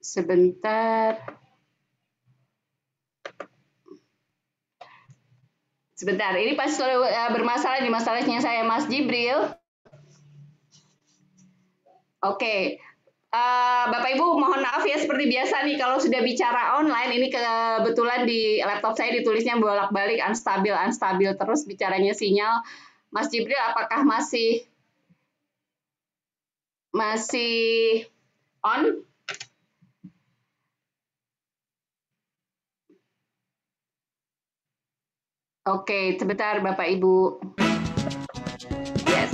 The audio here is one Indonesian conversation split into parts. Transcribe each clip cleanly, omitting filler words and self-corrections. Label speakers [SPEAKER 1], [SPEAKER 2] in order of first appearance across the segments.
[SPEAKER 1] Sebentar. Sebentar, ini pasti selalu bermasalah di masalahnya saya, Mas Jibril. Oke. Bapak Ibu mohon maaf ya, seperti biasa nih kalau sudah bicara online ini kebetulan di laptop saya ditulisnya bolak-balik unstabil terus bicaranya sinyal. Mas Jibril apakah masih on? Oke, sebentar Bapak Ibu. Yes.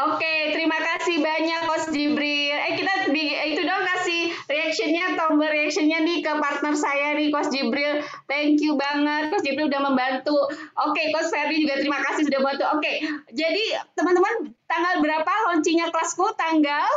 [SPEAKER 1] Oke, terima kasih banyak Coach Jibril. Kita itu dong kasih reactionnya, tombol reactionnya nih ke partner saya nih Coach Jibril. Thank you banget, Coach Jibril udah membantu. Oke, Coach Ferdi juga terima kasih sudah bantu. Oke, jadi teman-teman tanggal berapa launchingnya kelasku? Tanggal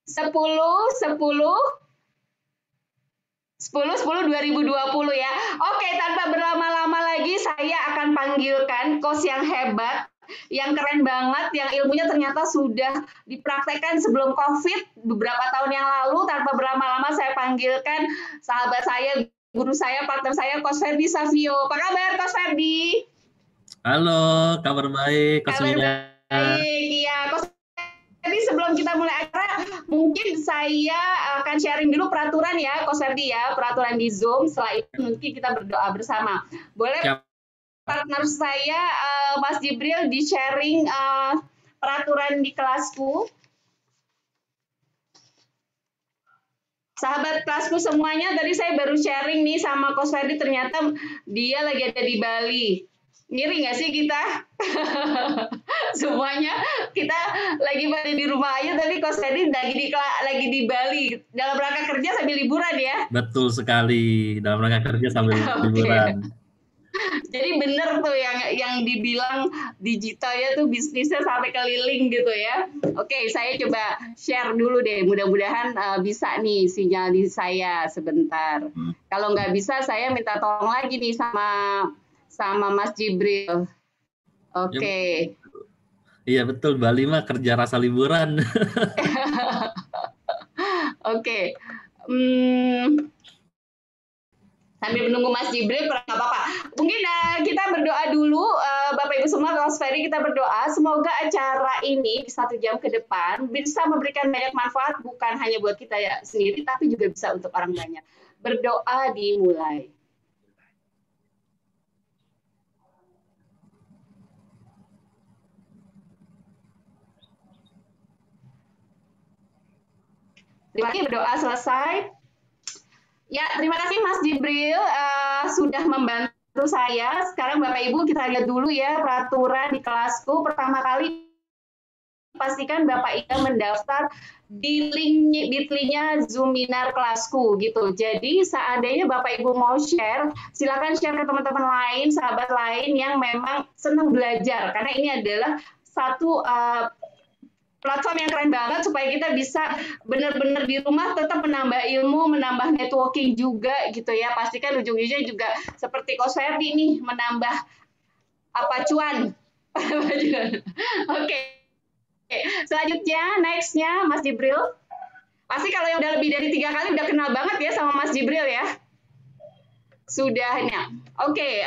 [SPEAKER 1] 10/10/2020 ya. Oke, tanpa berlama-lama lagi saya akan panggilkan coach yang hebat, yang keren banget, yang ilmunya ternyata sudah dipraktekkan sebelum COVID beberapa tahun yang lalu. Tanpa berlama-lama saya panggilkan sahabat saya, guru saya, partner saya, Coach Ferdi Savio. Apa kabar, Coach Ferdi?
[SPEAKER 2] Halo, kabar baik, Coach Mia.
[SPEAKER 1] Baik, iya, Coach. Tapi sebelum kita mulai acara, mungkin saya akan sharing dulu peraturan ya, Coach Ferdi ya, peraturan di Zoom. Setelah itu mungkin kita berdoa bersama. Boleh partner saya, Mas Jibril, di sharing peraturan di kelasku? Sahabat kelasku semuanya, tadi saya baru sharing nih sama Coach Ferdi, ternyata dia lagi ada di Bali. Ngiri nggak sih kita? Semuanya kita lagi pada di rumah aja, tapi Coach Ferdi lagi di Bali dalam rangka kerja sambil liburan ya.
[SPEAKER 2] Betul sekali, dalam rangka kerja sambil liburan.
[SPEAKER 1] Jadi bener tuh yang dibilang digitalnya tuh bisnisnya sampai keliling gitu ya. Oke, saya coba share dulu deh. Mudah-mudahan bisa nih sinyal di saya sebentar. Kalau nggak bisa, saya minta tolong lagi nih sama Mas Jibril. Oke.
[SPEAKER 2] Iya betul, Bali mah kerja rasa liburan.
[SPEAKER 1] Oke. Sambil menunggu Mas Jibril, nggak apa-apa. Mungkin kita berdoa dulu, Bapak Ibu semua, Coach Ferdi, kita berdoa. Semoga acara ini di 1 jam ke depan bisa memberikan banyak manfaat, bukan hanya buat kita ya sendiri, tapi juga bisa untuk orang banyak. Berdoa dimulai. Terima kasih, berdoa selesai. Ya, terima kasih Mas Jibril sudah membantu saya. Sekarang Bapak Ibu kita lihat dulu ya peraturan di kelasku. Pertama kali pastikan Bapak Ibu mendaftar di link bit.ly-nya Zoominar kelasku gitu. Jadi seandainya Bapak Ibu mau share, silakan share ke teman-teman lain, sahabat lain yang memang senang belajar. Karena ini adalah satu platform yang keren banget supaya kita bisa benar-benar di rumah tetap menambah ilmu, menambah networking juga gitu ya. Pastikan ujung-ujungnya juga seperti Coach Ferdi nih, menambah Apa cuan? Oke. Selanjutnya, next-nya Mas Jibril. Pasti kalau yang udah lebih dari 3 kali udah kenal banget ya sama Mas Jibril ya. Sudahnya. Oke,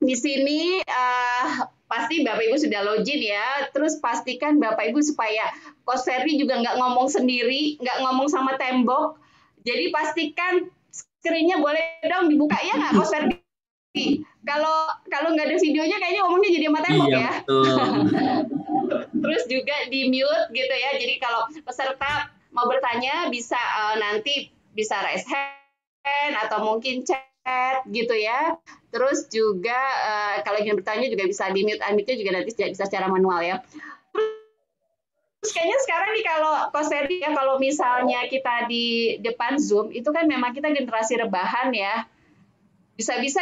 [SPEAKER 1] di sini pasti Bapak Ibu sudah login ya. Terus pastikan Bapak Ibu supaya Coach Ferdi juga nggak ngomong sendiri, nggak ngomong sama tembok. Jadi pastikan screen-nya boleh dong dibuka ya nggak Coach Ferdi? Kalau nggak ada videonya kayaknya ngomongnya jadi sama tembok
[SPEAKER 2] Iya,
[SPEAKER 1] ya.
[SPEAKER 2] betul.
[SPEAKER 1] Terus juga di mute gitu ya. Jadi kalau peserta mau bertanya bisa nanti bisa raise hand atau mungkin chat gitu ya. Terus juga kalau ingin bertanya juga bisa di mute, unmute-nya juga nanti bisa secara manual ya. Terus kayaknya sekarang nih kalau Coach Ferdi ya, kalau misalnya kita di depan Zoom itu kan memang kita generasi rebahan ya. Bisa-bisa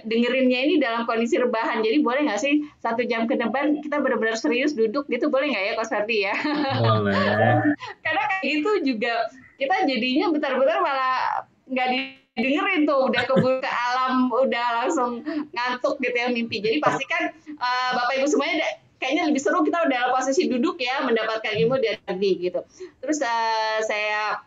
[SPEAKER 1] dengerinnya ini dalam kondisi rebahan. Jadi boleh nggak sih 1 jam ke depan kita benar-benar serius duduk gitu, boleh nggak ya Coach Ferdi ya?
[SPEAKER 2] Boleh.
[SPEAKER 1] Karena kayak gitu juga kita jadinya bentar-bentar malah nggak didengerin tuh, udah keburu ke alam, udah langsung ngantuk gitu ya mimpi. Jadi pastikan Bapak Ibu semuanya kayaknya lebih seru kita udah dalam posisi duduk ya, mendapatkan ilmu dari gitu. Terus saya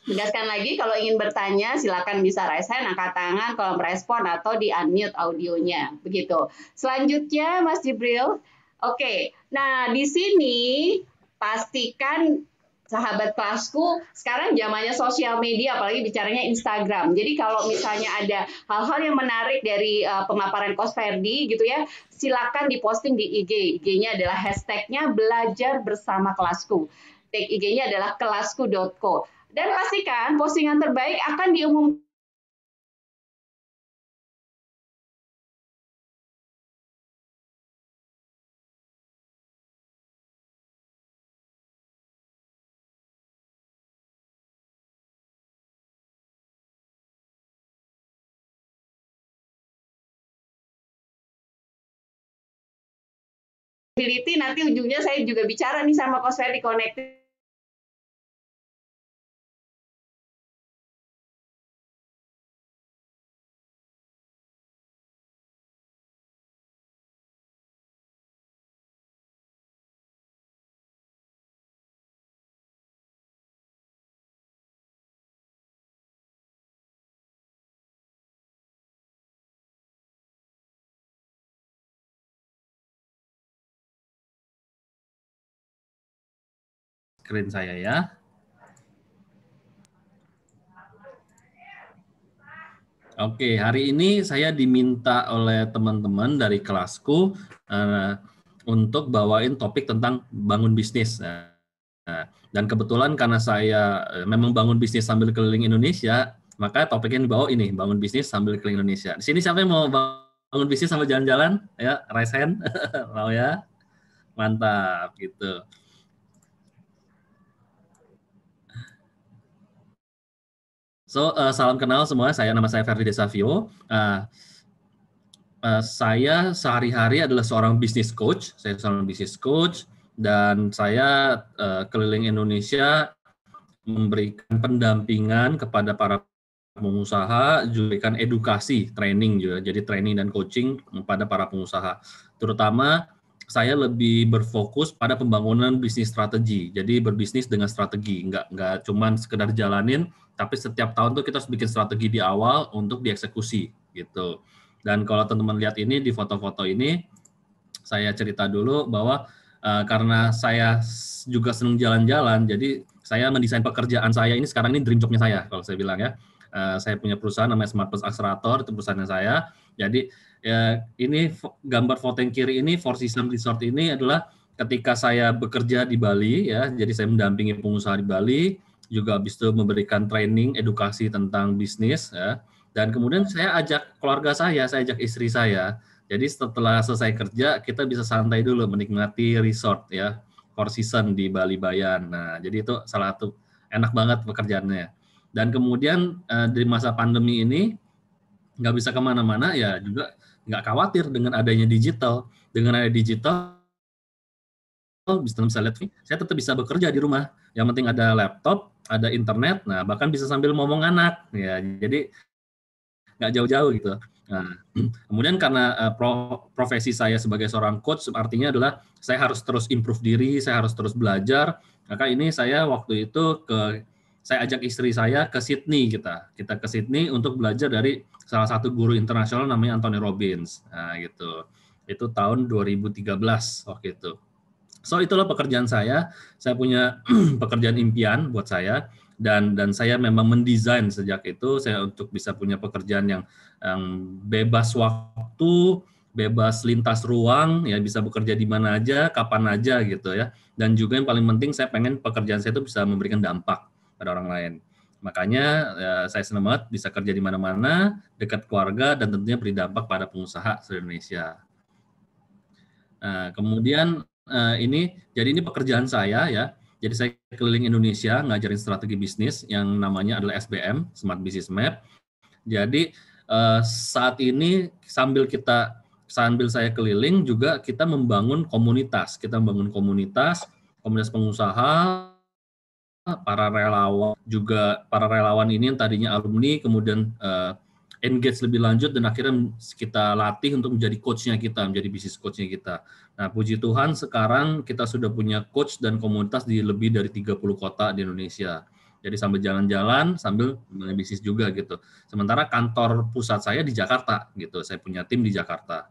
[SPEAKER 1] tegaskan lagi, kalau ingin bertanya silakan bisa raise hand, angkat tangan, kolom respon atau di unmute audionya. Begitu. Selanjutnya Mas Jibril. Oke. Nah, di sini pastikan sahabat kelasku sekarang zamannya sosial media, apalagi bicaranya Instagram. Jadi kalau misalnya ada hal-hal yang menarik dari pemaparan Coach Ferdi gitu ya, silakan diposting di IG. IG-nya adalah hashtagnya belajar bersama kelasku. Tag IG-nya adalah kelasku.co. Dan pastikan postingan terbaik akan diumumkan nanti ujungnya saya juga bicara nih sama Coach Ferdi Connected.
[SPEAKER 2] Screen saya ya. Oke, hari ini saya diminta oleh teman-teman dari kelasku untuk bawain topik tentang bangun bisnis. Dan kebetulan karena saya memang bangun bisnis sambil keliling Indonesia, maka topiknya dibawa ini, bangun bisnis sambil keliling Indonesia. Di sini siapa yang mau bangun bisnis sambil jalan-jalan? Ya, raise hand. Mau ya? Mantap, gitu. So, salam kenal semua. Nama saya Ferdi Desavio. Saya sehari-hari adalah seorang business coach. Saya seorang business coach dan saya keliling Indonesia memberikan pendampingan kepada para pengusaha, juga berikan edukasi, training juga. Jadi training dan coaching pada para pengusaha. Terutama saya lebih berfokus pada pembangunan bisnis strategi. Jadi berbisnis dengan strategi, nggak cuman sekedar jalanin, tapi setiap tahun tuh kita harus bikin strategi di awal untuk dieksekusi gitu. Dan kalau teman-teman lihat ini di foto-foto ini, saya cerita dulu bahwa karena saya juga senang jalan-jalan, jadi saya mendesain pekerjaan saya ini sekarang ini dream job-nya saya, kalau saya bilang ya. Saya punya perusahaan namanya Smart Plus Accelerator, itu perusahaannya saya. Jadi ini gambar foto yang kiri ini, Four Seasons Resort ini adalah ketika saya bekerja di Bali ya, jadi saya mendampingi pengusaha di Bali, juga habis itu memberikan training, edukasi tentang bisnis ya. Dan kemudian saya ajak keluarga saya ajak istri saya. Jadi setelah selesai kerja, kita bisa santai dulu menikmati resort ya, Four Seasons di Bali Bayan. Nah, jadi itu salah satu enak banget pekerjaannya. Dan kemudian di masa pandemi ini nggak bisa kemana-mana ya juga nggak khawatir dengan adanya digital. Dengan adanya digital, bisa lihat nih, saya tetap bisa bekerja di rumah. Yang penting ada laptop, ada internet, nah bahkan bisa sambil ngomong anak. Ya, jadi nggak jauh-jauh gitu. Nah, kemudian karena profesi saya sebagai seorang coach artinya adalah saya harus terus improve diri, saya harus terus belajar. Maka ini saya waktu itu saya ajak istri saya ke Sydney kita ke Sydney untuk belajar dari salah satu guru internasional namanya Anthony Robbins. Nah, gitu. Itu tahun 2013 waktu itu. So itulah pekerjaan saya. Saya punya pekerjaan impian buat saya dan saya memang mendesain sejak itu saya untuk bisa punya pekerjaan yang bebas waktu, bebas lintas ruang, ya bisa bekerja di mana aja, kapan aja gitu ya. Dan juga yang paling penting saya pengen pekerjaan saya itu bisa memberikan dampak pada orang lain. Makanya saya senang banget bisa kerja di mana-mana, dekat keluarga dan tentunya beri dampak pada pengusaha seluruh Indonesia. Nah, kemudian jadi ini pekerjaan saya ya. Jadi saya keliling Indonesia ngajarin strategi bisnis yang namanya adalah SBM, Smart Business Map. Jadi saat ini sambil saya keliling juga kita membangun komunitas. Kita membangun komunitas pengusaha, para relawan ini yang tadinya alumni kemudian engage lebih lanjut dan akhirnya kita latih untuk menjadi coach-nya kita, menjadi bisnis coach-nya kita. Nah, puji Tuhan sekarang kita sudah punya coach dan komunitas di lebih dari 30 kota di Indonesia. Jadi sambil jalan-jalan, sambil bisnis juga gitu. Sementara kantor pusat saya di Jakarta gitu, saya punya tim di Jakarta.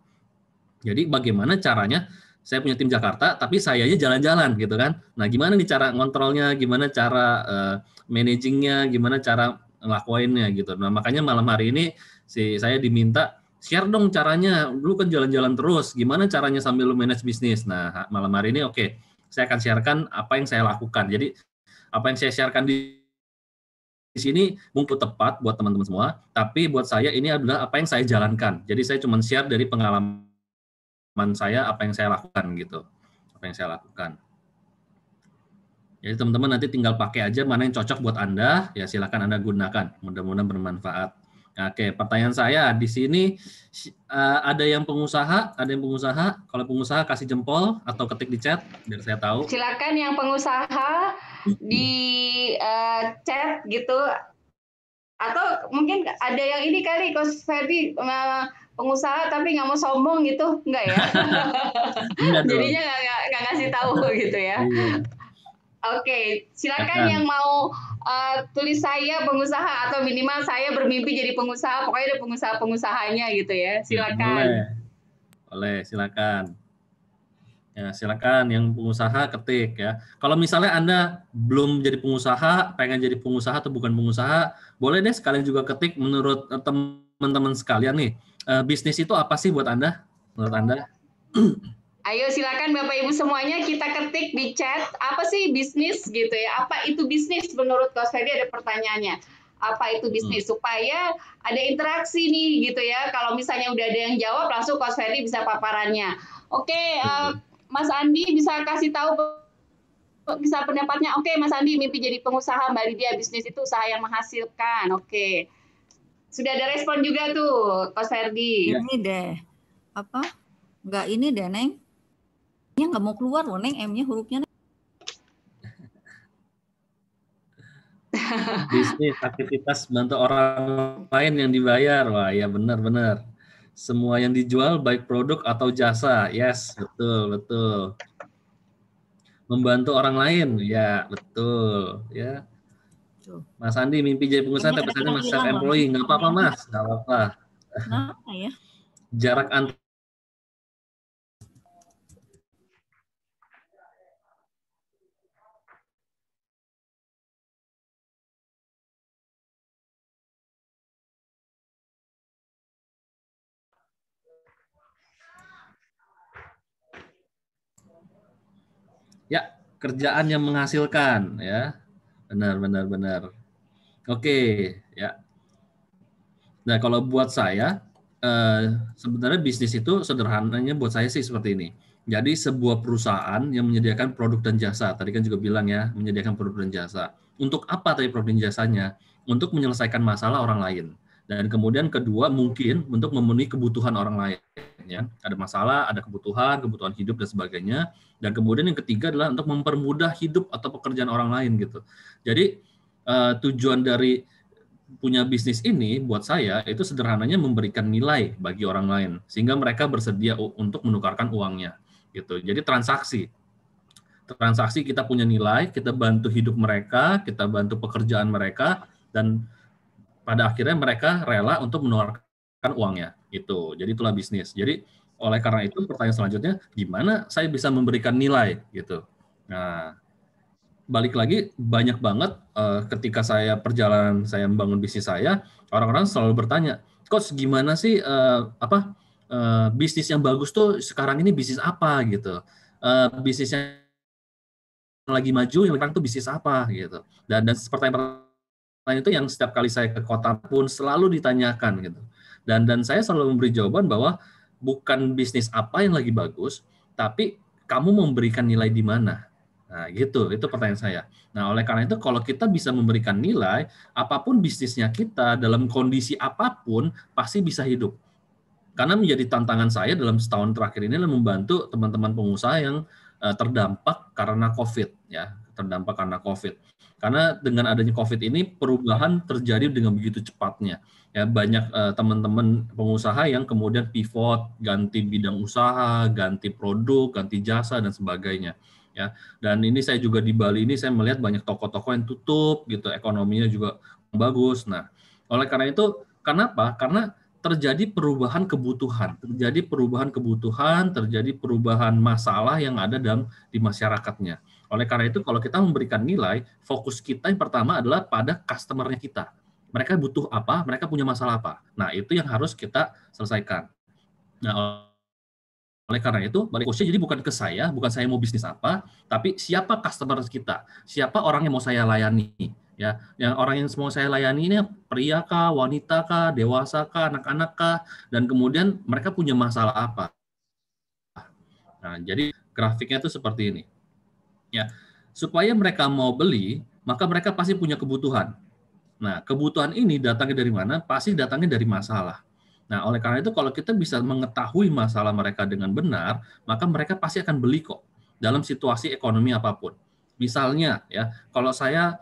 [SPEAKER 2] Jadi bagaimana caranya saya punya tim Jakarta, tapi sayanya jalan-jalan gitu kan. Nah, gimana nih cara ngontrolnya, gimana cara managingnya, gimana cara ngelakuinnya gitu. Nah, makanya malam hari ini saya diminta share dong caranya. Dulu kan jalan-jalan terus, gimana caranya sambil lu manage bisnis. Nah, malam hari ini oke, saya akan sharekan apa yang saya lakukan. Jadi apa yang saya sharekan di sini mungkin tepat buat teman-teman semua, tapi buat saya ini adalah apa yang saya jalankan. Jadi saya cuma share dari pengalaman saya, apa yang saya lakukan gitu. Apa yang saya lakukan. Jadi teman-teman nanti tinggal pakai aja mana yang cocok buat Anda, ya silakan Anda gunakan. Mudah-mudahan bermanfaat. Oke, pertanyaan saya di sini ada yang pengusaha, Kalau pengusaha kasih jempol atau ketik di chat biar saya tahu.
[SPEAKER 1] Silakan yang pengusaha di chat gitu. Atau mungkin ada yang ini kali, Coach Ferdi pengusaha tapi nggak mau sombong gitu, enggak ya? Jadinya nggak ngasih tahu gitu ya. Iya. Oke, silakan yang mau tulis saya pengusaha atau minimal saya bermimpi jadi pengusaha, pokoknya ada pengusaha-pengusahanya gitu ya. Silakan.
[SPEAKER 2] Boleh, silakan. Ya, silakan yang pengusaha ketik ya. Kalau misalnya Anda belum jadi pengusaha, pengen jadi pengusaha atau bukan pengusaha, boleh deh sekalian juga ketik menurut teman-teman sekalian nih. Bisnis itu apa sih buat Anda? Menurut Anda?
[SPEAKER 1] Ayo silakan Bapak Ibu semuanya kita ketik di chat apa sih bisnis gitu ya. Apa itu bisnis menurut Coach Ferdi, ada pertanyaannya. Apa itu bisnis supaya ada interaksi nih gitu ya. Kalau misalnya udah ada yang jawab langsung Coach Ferdi bisa paparannya. Oke, Mas Andi bisa kasih tahu bisa pendapatnya. Oke, Mas Andi mimpi jadi pengusaha, Mbak Lydia bisnis itu usaha yang menghasilkan. Oke. Sudah ada respon juga tuh, Coach Ferdi.
[SPEAKER 3] Ini deh. Apa? Enggak ini deh, Neng. Ini nggak mau keluar loh, Neng. M-nya hurufnya.
[SPEAKER 2] Bisnis, aktivitas bantu orang lain yang dibayar. Wah, ya benar-benar. Semua yang dijual baik produk atau jasa. Yes, betul. Membantu orang lain. Ya, betul. Ya. Mas Andi mimpi jadi pengusaha tapi saya masih self employee. Nggak apa-apa, Mas. Nggak apa-apa.
[SPEAKER 3] Kenapa ya?
[SPEAKER 2] Jarak antar ya, kerjaan yang menghasilkan ya. Benar. Oke, ya. Nah, kalau buat saya sebenarnya bisnis itu sederhananya buat saya sih seperti ini. Jadi sebuah perusahaan yang menyediakan produk dan jasa. Tadi kan juga bilang ya, menyediakan produk dan jasa. Untuk apa tadi produk dan jasanya? Untuk menyelesaikan masalah orang lain. Dan kemudian kedua mungkin untuk memenuhi kebutuhan orang lain. Ya, ada masalah, ada kebutuhan hidup dan sebagainya. Dan kemudian yang ketiga adalah untuk mempermudah hidup atau pekerjaan orang lain gitu. Jadi tujuan dari punya bisnis ini buat saya itu sederhananya memberikan nilai bagi orang lain sehingga mereka bersedia untuk menukarkan uangnya gitu. Jadi transaksi kita punya nilai, kita bantu hidup mereka, kita bantu pekerjaan mereka, dan pada akhirnya mereka rela untuk menukarkan uangnya itu. Jadi itulah bisnis. Jadi oleh karena itu pertanyaan selanjutnya, gimana saya bisa memberikan nilai gitu. Nah, balik lagi banyak banget ketika perjalanan saya membangun bisnis saya, orang-orang selalu bertanya, Coach gimana sih bisnis yang bagus tuh sekarang ini bisnis apa gitu, bisnis yang lagi maju yang sekarang tuh bisnis apa gitu. Dan pertanyaan itu yang setiap kali saya ke kota pun selalu ditanyakan gitu. Dan saya selalu memberi jawaban bahwa bukan bisnis apa yang lagi bagus, tapi kamu memberikan nilai di mana. Nah, gitu, itu pertanyaan saya. Nah, oleh karena itu kalau kita bisa memberikan nilai, apapun bisnisnya kita, dalam kondisi apapun, pasti bisa hidup. Karena menjadi tantangan saya dalam setahun terakhir ini adalah membantu teman-teman pengusaha yang terdampak karena COVID, ya, terdampak karena COVID. Karena dengan adanya COVID ini, perubahan terjadi dengan begitu cepatnya. Ya, banyak teman-teman pengusaha yang kemudian pivot, ganti bidang usaha, ganti produk, ganti jasa, dan sebagainya. Ya, dan ini saya juga di Bali ini saya melihat banyak toko-toko yang tutup gitu, ekonominya juga bagus. Nah, oleh karena itu, kenapa? Karena terjadi perubahan kebutuhan, terjadi perubahan masalah yang ada di masyarakatnya. Oleh karena itu, kalau kita memberikan nilai, fokus kita yang pertama adalah pada customer-nya kita. Mereka butuh apa, mereka punya masalah apa. Nah, itu yang harus kita selesaikan. Nah, oleh karena itu, balik usia jadi bukan ke saya, bukan saya mau bisnis apa, tapi siapa customer kita, siapa orang yang mau saya layani, ya, yang orang yang mau saya layani ini pria kah, wanita kah, dewasa kah, anak-anak kah, dan kemudian mereka punya masalah apa. Nah, jadi grafiknya itu seperti ini, ya, supaya mereka mau beli, maka mereka pasti punya kebutuhan. Nah, kebutuhan ini datangnya dari mana? Pasti datangnya dari masalah. Nah, oleh karena itu kalau kita bisa mengetahui masalah mereka dengan benar, maka mereka pasti akan beli kok dalam situasi ekonomi apapun. Misalnya ya, kalau saya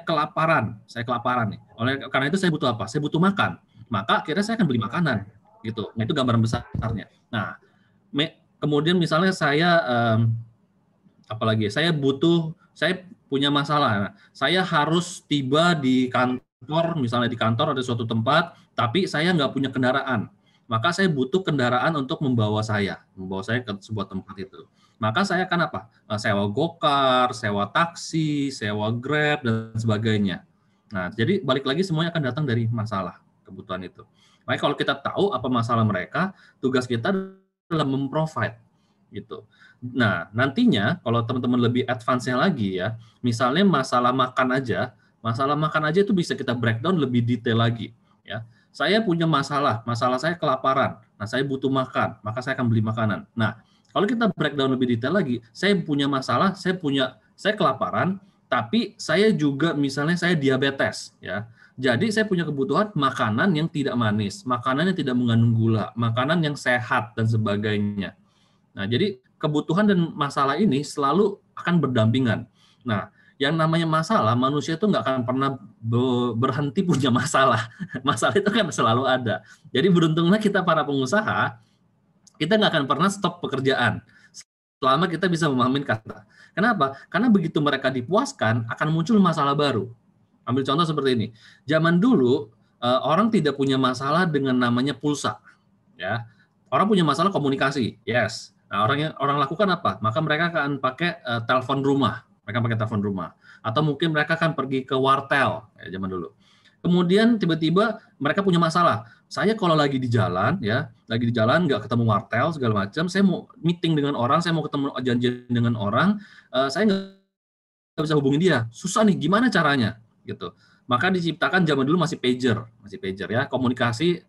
[SPEAKER 2] kelaparan nih. Oleh karena itu saya butuh apa? Saya butuh makan. Maka akhirnya saya akan beli makanan gitu. Nah, itu gambaran besarnya. Nah, kemudian misalnya saya saya punya masalah. Nah, saya harus tiba di kantor, misalnya di kantor ada suatu tempat, tapi saya nggak punya kendaraan. Maka saya butuh kendaraan untuk membawa saya ke sebuah tempat itu. Maka saya akan apa? Sewa gokar, sewa taksi, sewa Grab, dan sebagainya. Nah, jadi balik lagi semuanya akan datang dari masalah, kebutuhan itu. Makanya kalau kita tahu apa masalah mereka, tugas kita adalah memprovide gitu. Nah, nantinya kalau teman-teman lebih advance-nya lagi ya, misalnya masalah makan aja itu bisa kita breakdown lebih detail lagi ya. Saya punya masalah saya kelaparan. Nah, saya butuh makan, maka saya akan beli makanan. Nah, kalau kita breakdown lebih detail lagi, saya punya masalah, saya kelaparan, tapi saya juga misalnya saya diabetes ya. Jadi saya punya kebutuhan makanan yang tidak manis, makanan yang tidak mengandung gula, makanan yang sehat dan sebagainya. Nah, jadi kebutuhan dan masalah ini selalu akan berdampingan. Nah, yang namanya masalah, manusia itu nggak akan pernah berhenti punya masalah. Masalah itu kan selalu ada. Jadi beruntunglah kita para pengusaha, kita nggak akan pernah stop pekerjaan selama kita bisa memahami kata. Kenapa? Karena begitu mereka dipuaskan, akan muncul masalah baru. Ambil contoh seperti ini. Zaman dulu, orang tidak punya masalah dengan namanya pulsa. Ya, orang punya masalah komunikasi, yes. Nah, orang lakukan apa? Maka mereka akan pakai telepon rumah. Mereka pakai telepon rumah. Atau mungkin mereka akan pergi ke wartel ya, zaman dulu. Kemudian tiba-tiba mereka punya masalah. Saya kalau lagi di jalan nggak ketemu wartel segala macam, saya mau meeting dengan orang, saya mau ketemu janjian dengan orang, saya nggak bisa hubungi dia. Susah nih, gimana caranya? Gitu. Maka diciptakan zaman dulu masih pager ya, komunikasi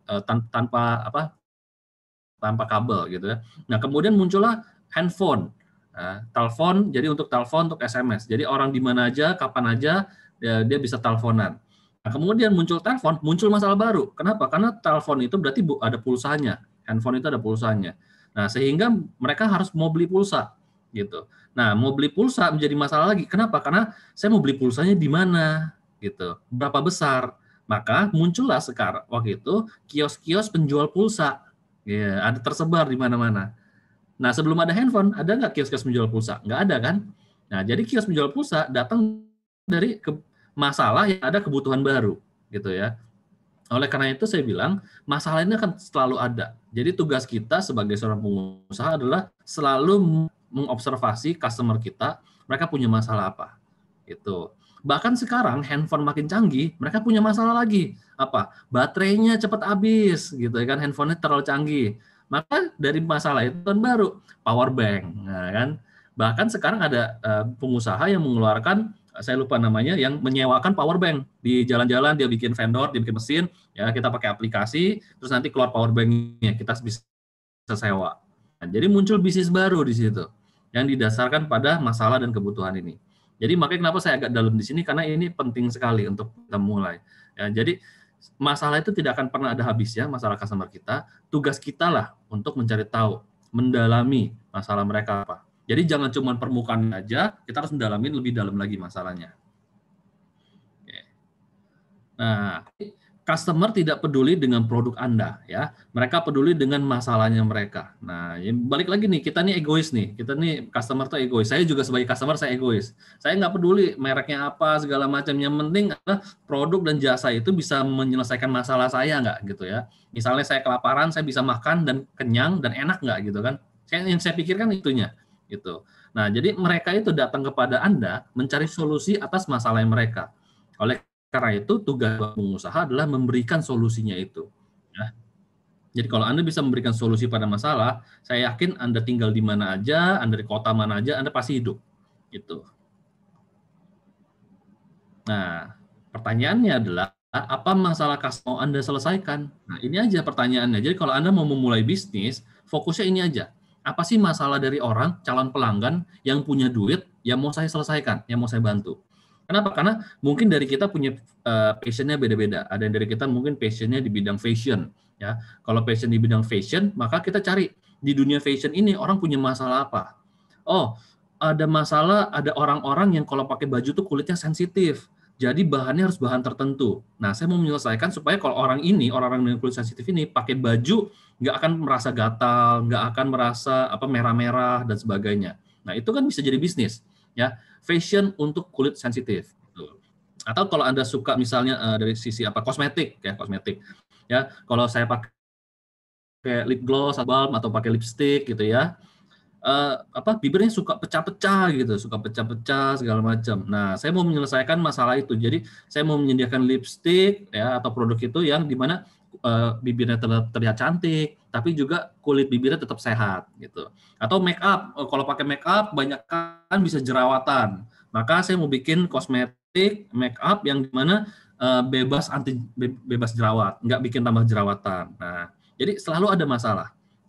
[SPEAKER 2] tanpa kabel gitu ya. Nah, kemudian muncullah handphone. Nah, telepon, jadi untuk telepon, untuk SMS. Jadi orang di mana aja, kapan aja, dia bisa teleponan. Nah, kemudian muncul telepon, muncul masalah baru. Kenapa? Karena telepon itu berarti ada pulsanya. Handphone itu ada pulsanya. Nah, sehingga mereka harus mau beli pulsa. Gitu. Nah, mau beli pulsa menjadi masalah lagi. Kenapa? Karena saya mau beli pulsanya di mana? gitu. Berapa besar? Maka muncullah sekarang waktu itu kios-kios penjual pulsa. Ya, ada tersebar di mana-mana. Nah, sebelum ada handphone, ada nggak kios-kios penjual pulsa? Nggak ada kan? Nah, jadi kios penjual pulsa datang dari masalah yang ada kebutuhan baru, gitu ya. Oleh karena itu saya bilang, masalah ini akan selalu ada. Jadi tugas kita sebagai seorang pengusaha adalah selalu mengobservasi customer kita, mereka punya masalah apa. Itu. Bahkan sekarang handphone makin canggih, mereka punya masalah lagi. Apa? Baterainya cepat habis, gitu ya kan, handphonenya terlalu canggih. Maka dari masalah itu kan baru power bank, nah, kan. Bahkan sekarang ada pengusaha yang mengeluarkan, saya lupa namanya, yang menyewakan power bank di jalan-jalan, dia bikin vendor, dia bikin mesin, ya kita pakai aplikasi, terus nanti keluar power banknya, kita bisa sewa. Nah, jadi muncul bisnis baru di situ yang didasarkan pada masalah dan kebutuhan ini. Jadi makanya kenapa saya agak dalam di sini, karena ini penting sekali untuk kita mulai. Ya, jadi masalah itu tidak akan pernah ada habisnya, masalah customer kita. Tugas kita lah untuk mencari tahu, mendalami masalah mereka apa. Jadi jangan cuma permukaan aja, kita harus mendalami lebih dalam lagi masalahnya. Oke. Nah, customer tidak peduli dengan produk Anda, ya. Mereka peduli dengan masalahnya mereka. Nah, ya balik lagi nih, kita nih egois nih. Kita nih customer tuh egois. Saya juga sebagai customer saya egois. Saya nggak peduli mereknya apa segala macam. Yang penting adalah produk dan jasa itu bisa menyelesaikan masalah saya nggak gitu ya. Misalnya saya kelaparan, saya bisa makan dan kenyang dan enak nggak gitu kan. Yang saya pikirkan itunya gitu. Nah, jadi mereka itu datang kepada Anda mencari solusi atas masalah mereka. Oleh karena itu, tugas pengusaha adalah memberikan solusinya itu. Ya. Jadi kalau Anda bisa memberikan solusi pada masalah, saya yakin Anda tinggal di mana aja, Anda di kota mana aja, Anda pasti hidup. Gitu. Nah, pertanyaannya adalah, apa masalah mau Anda selesaikan? Nah, ini aja pertanyaannya. Jadi kalau Anda mau memulai bisnis, fokusnya ini aja. Apa sih masalah dari orang, calon pelanggan, yang punya duit, yang mau saya selesaikan, yang mau saya bantu? Kenapa? Karena mungkin dari kita punya passion-nya beda-beda. Ada yang dari kita mungkin passion-nya di bidang fashion. Ya, kalau passion di bidang fashion, maka kita cari di dunia fashion ini orang punya masalah apa. Oh, ada masalah, ada orang-orang yang kalau pakai baju tuh kulitnya sensitif. Jadi bahannya harus bahan tertentu. Nah, saya mau menyelesaikan supaya kalau orang ini, orang-orang dengan kulit sensitif ini pakai baju nggak akan merasa gatal, nggak akan merasa merah-merah dan sebagainya. Nah, itu kan bisa jadi bisnis, ya. Fashion untuk kulit sensitif. Atau kalau Anda suka misalnya dari sisi kosmetik, ya kosmetik. Ya, kalau saya pakai lip gloss, balm atau pakai lipstick gitu ya. Bibirnya suka pecah-pecah gitu, suka pecah-pecah segala macam. Nah, saya mau menyelesaikan masalah itu. Jadi, saya mau menyediakan lipstick ya atau produk itu yang dimana bibirnya terlihat cantik, tapi juga kulit bibirnya tetap sehat gitu. Atau make up, kalau pakai make up banyak kan bisa jerawatan. Maka saya mau bikin kosmetik make up yang dimana bebas jerawat, nggak bikin tambah jerawatan. Nah, jadi selalu ada masalah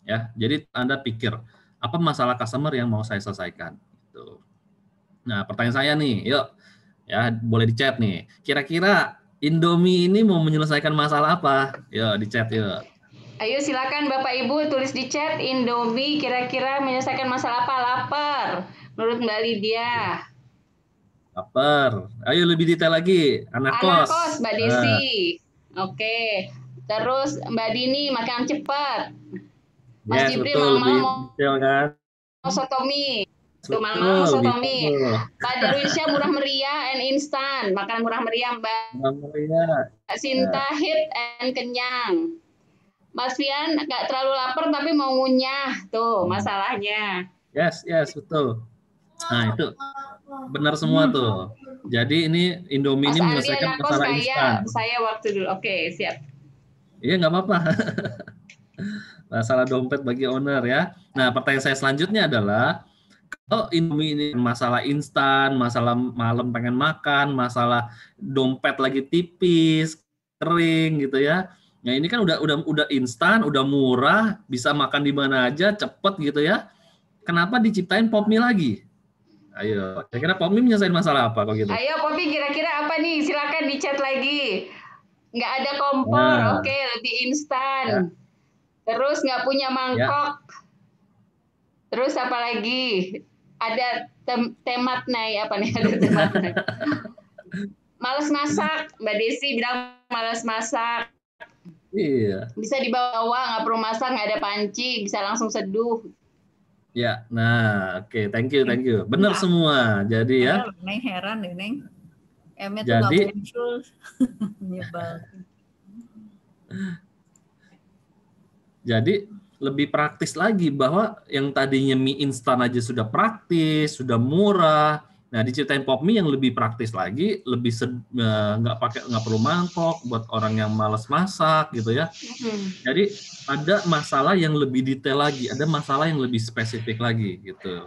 [SPEAKER 2] ya. Jadi Anda pikir apa masalah customer yang mau saya selesaikan? Gitu. Nah, pertanyaan saya nih, yuk, ya boleh di chat nih. Kira-kira Indomie ini mau menyelesaikan masalah apa? Yuk, di chat yuk.
[SPEAKER 1] Ayo silakan Bapak Ibu tulis di chat, Indomie kira-kira menyelesaikan masalah apa? Lapar, menurut Mbak Lydia.
[SPEAKER 2] Lapar. Ayo lebih detail lagi. Anak kos.
[SPEAKER 1] Mbak Desi. Oke. Terus Mbak Dini makan cepat. Mas Jibril malam-malam
[SPEAKER 2] detail kan?
[SPEAKER 1] sotomi. Tuh malam-malam sotomi. Pak Darwisya murah meriah and instan. Makan murah meriah Mbak.
[SPEAKER 2] Murah meriah.
[SPEAKER 1] Sinta hit and kenyang. Mas Fian nggak terlalu lapar tapi mau ngunyah. Tuh masalahnya.
[SPEAKER 2] Yes, betul. Nah, itu benar semua tuh. Jadi ini Indomie ini menyelesaikan masalah instan.
[SPEAKER 1] Saya waktu dulu. Oke, siap.
[SPEAKER 2] Iya, nggak apa-apa. Masalah dompet bagi owner ya. Nah, pertanyaan saya selanjutnya adalah, kalau Indomie ini masalah instan, masalah malam pengen makan, masalah dompet lagi tipis, kering gitu ya. Nah, ini kan udah instan, udah murah, bisa makan di mana aja, cepet gitu ya. Kenapa diciptain Popmi lagi? Ayo, kira-kira Popmi menyelesaikan masalah apa kok gitu?
[SPEAKER 1] Ayo Popmi kira-kira apa nih? Silakan di chat lagi. Nggak ada kompor, oke, lebih instan. Ya. Terus nggak punya mangkok. Ya. Terus apa lagi? Ada tematnai apa nih? Ada tematnai. Males masak, Mbak Desi bilang males masak.
[SPEAKER 2] Iya.
[SPEAKER 1] Bisa dibawa, nggak perlu masak, nggak ada panci, bisa langsung seduh.
[SPEAKER 2] Ya, nah, oke, thank you. Benar semua. Jadi ya.
[SPEAKER 3] Neng heran deh, Neng. M-nya tuh
[SPEAKER 2] Jadi
[SPEAKER 3] nggak muncul. Menyebalkan.
[SPEAKER 2] Jadi lebih praktis lagi bahwa yang tadinya mie instan aja sudah praktis, sudah murah. Nah, diceritain pop mie yang lebih praktis lagi, lebih nggak perlu mangkok buat orang yang malas masak gitu ya. Jadi ada masalah yang lebih detail lagi, ada masalah yang lebih spesifik lagi gitu.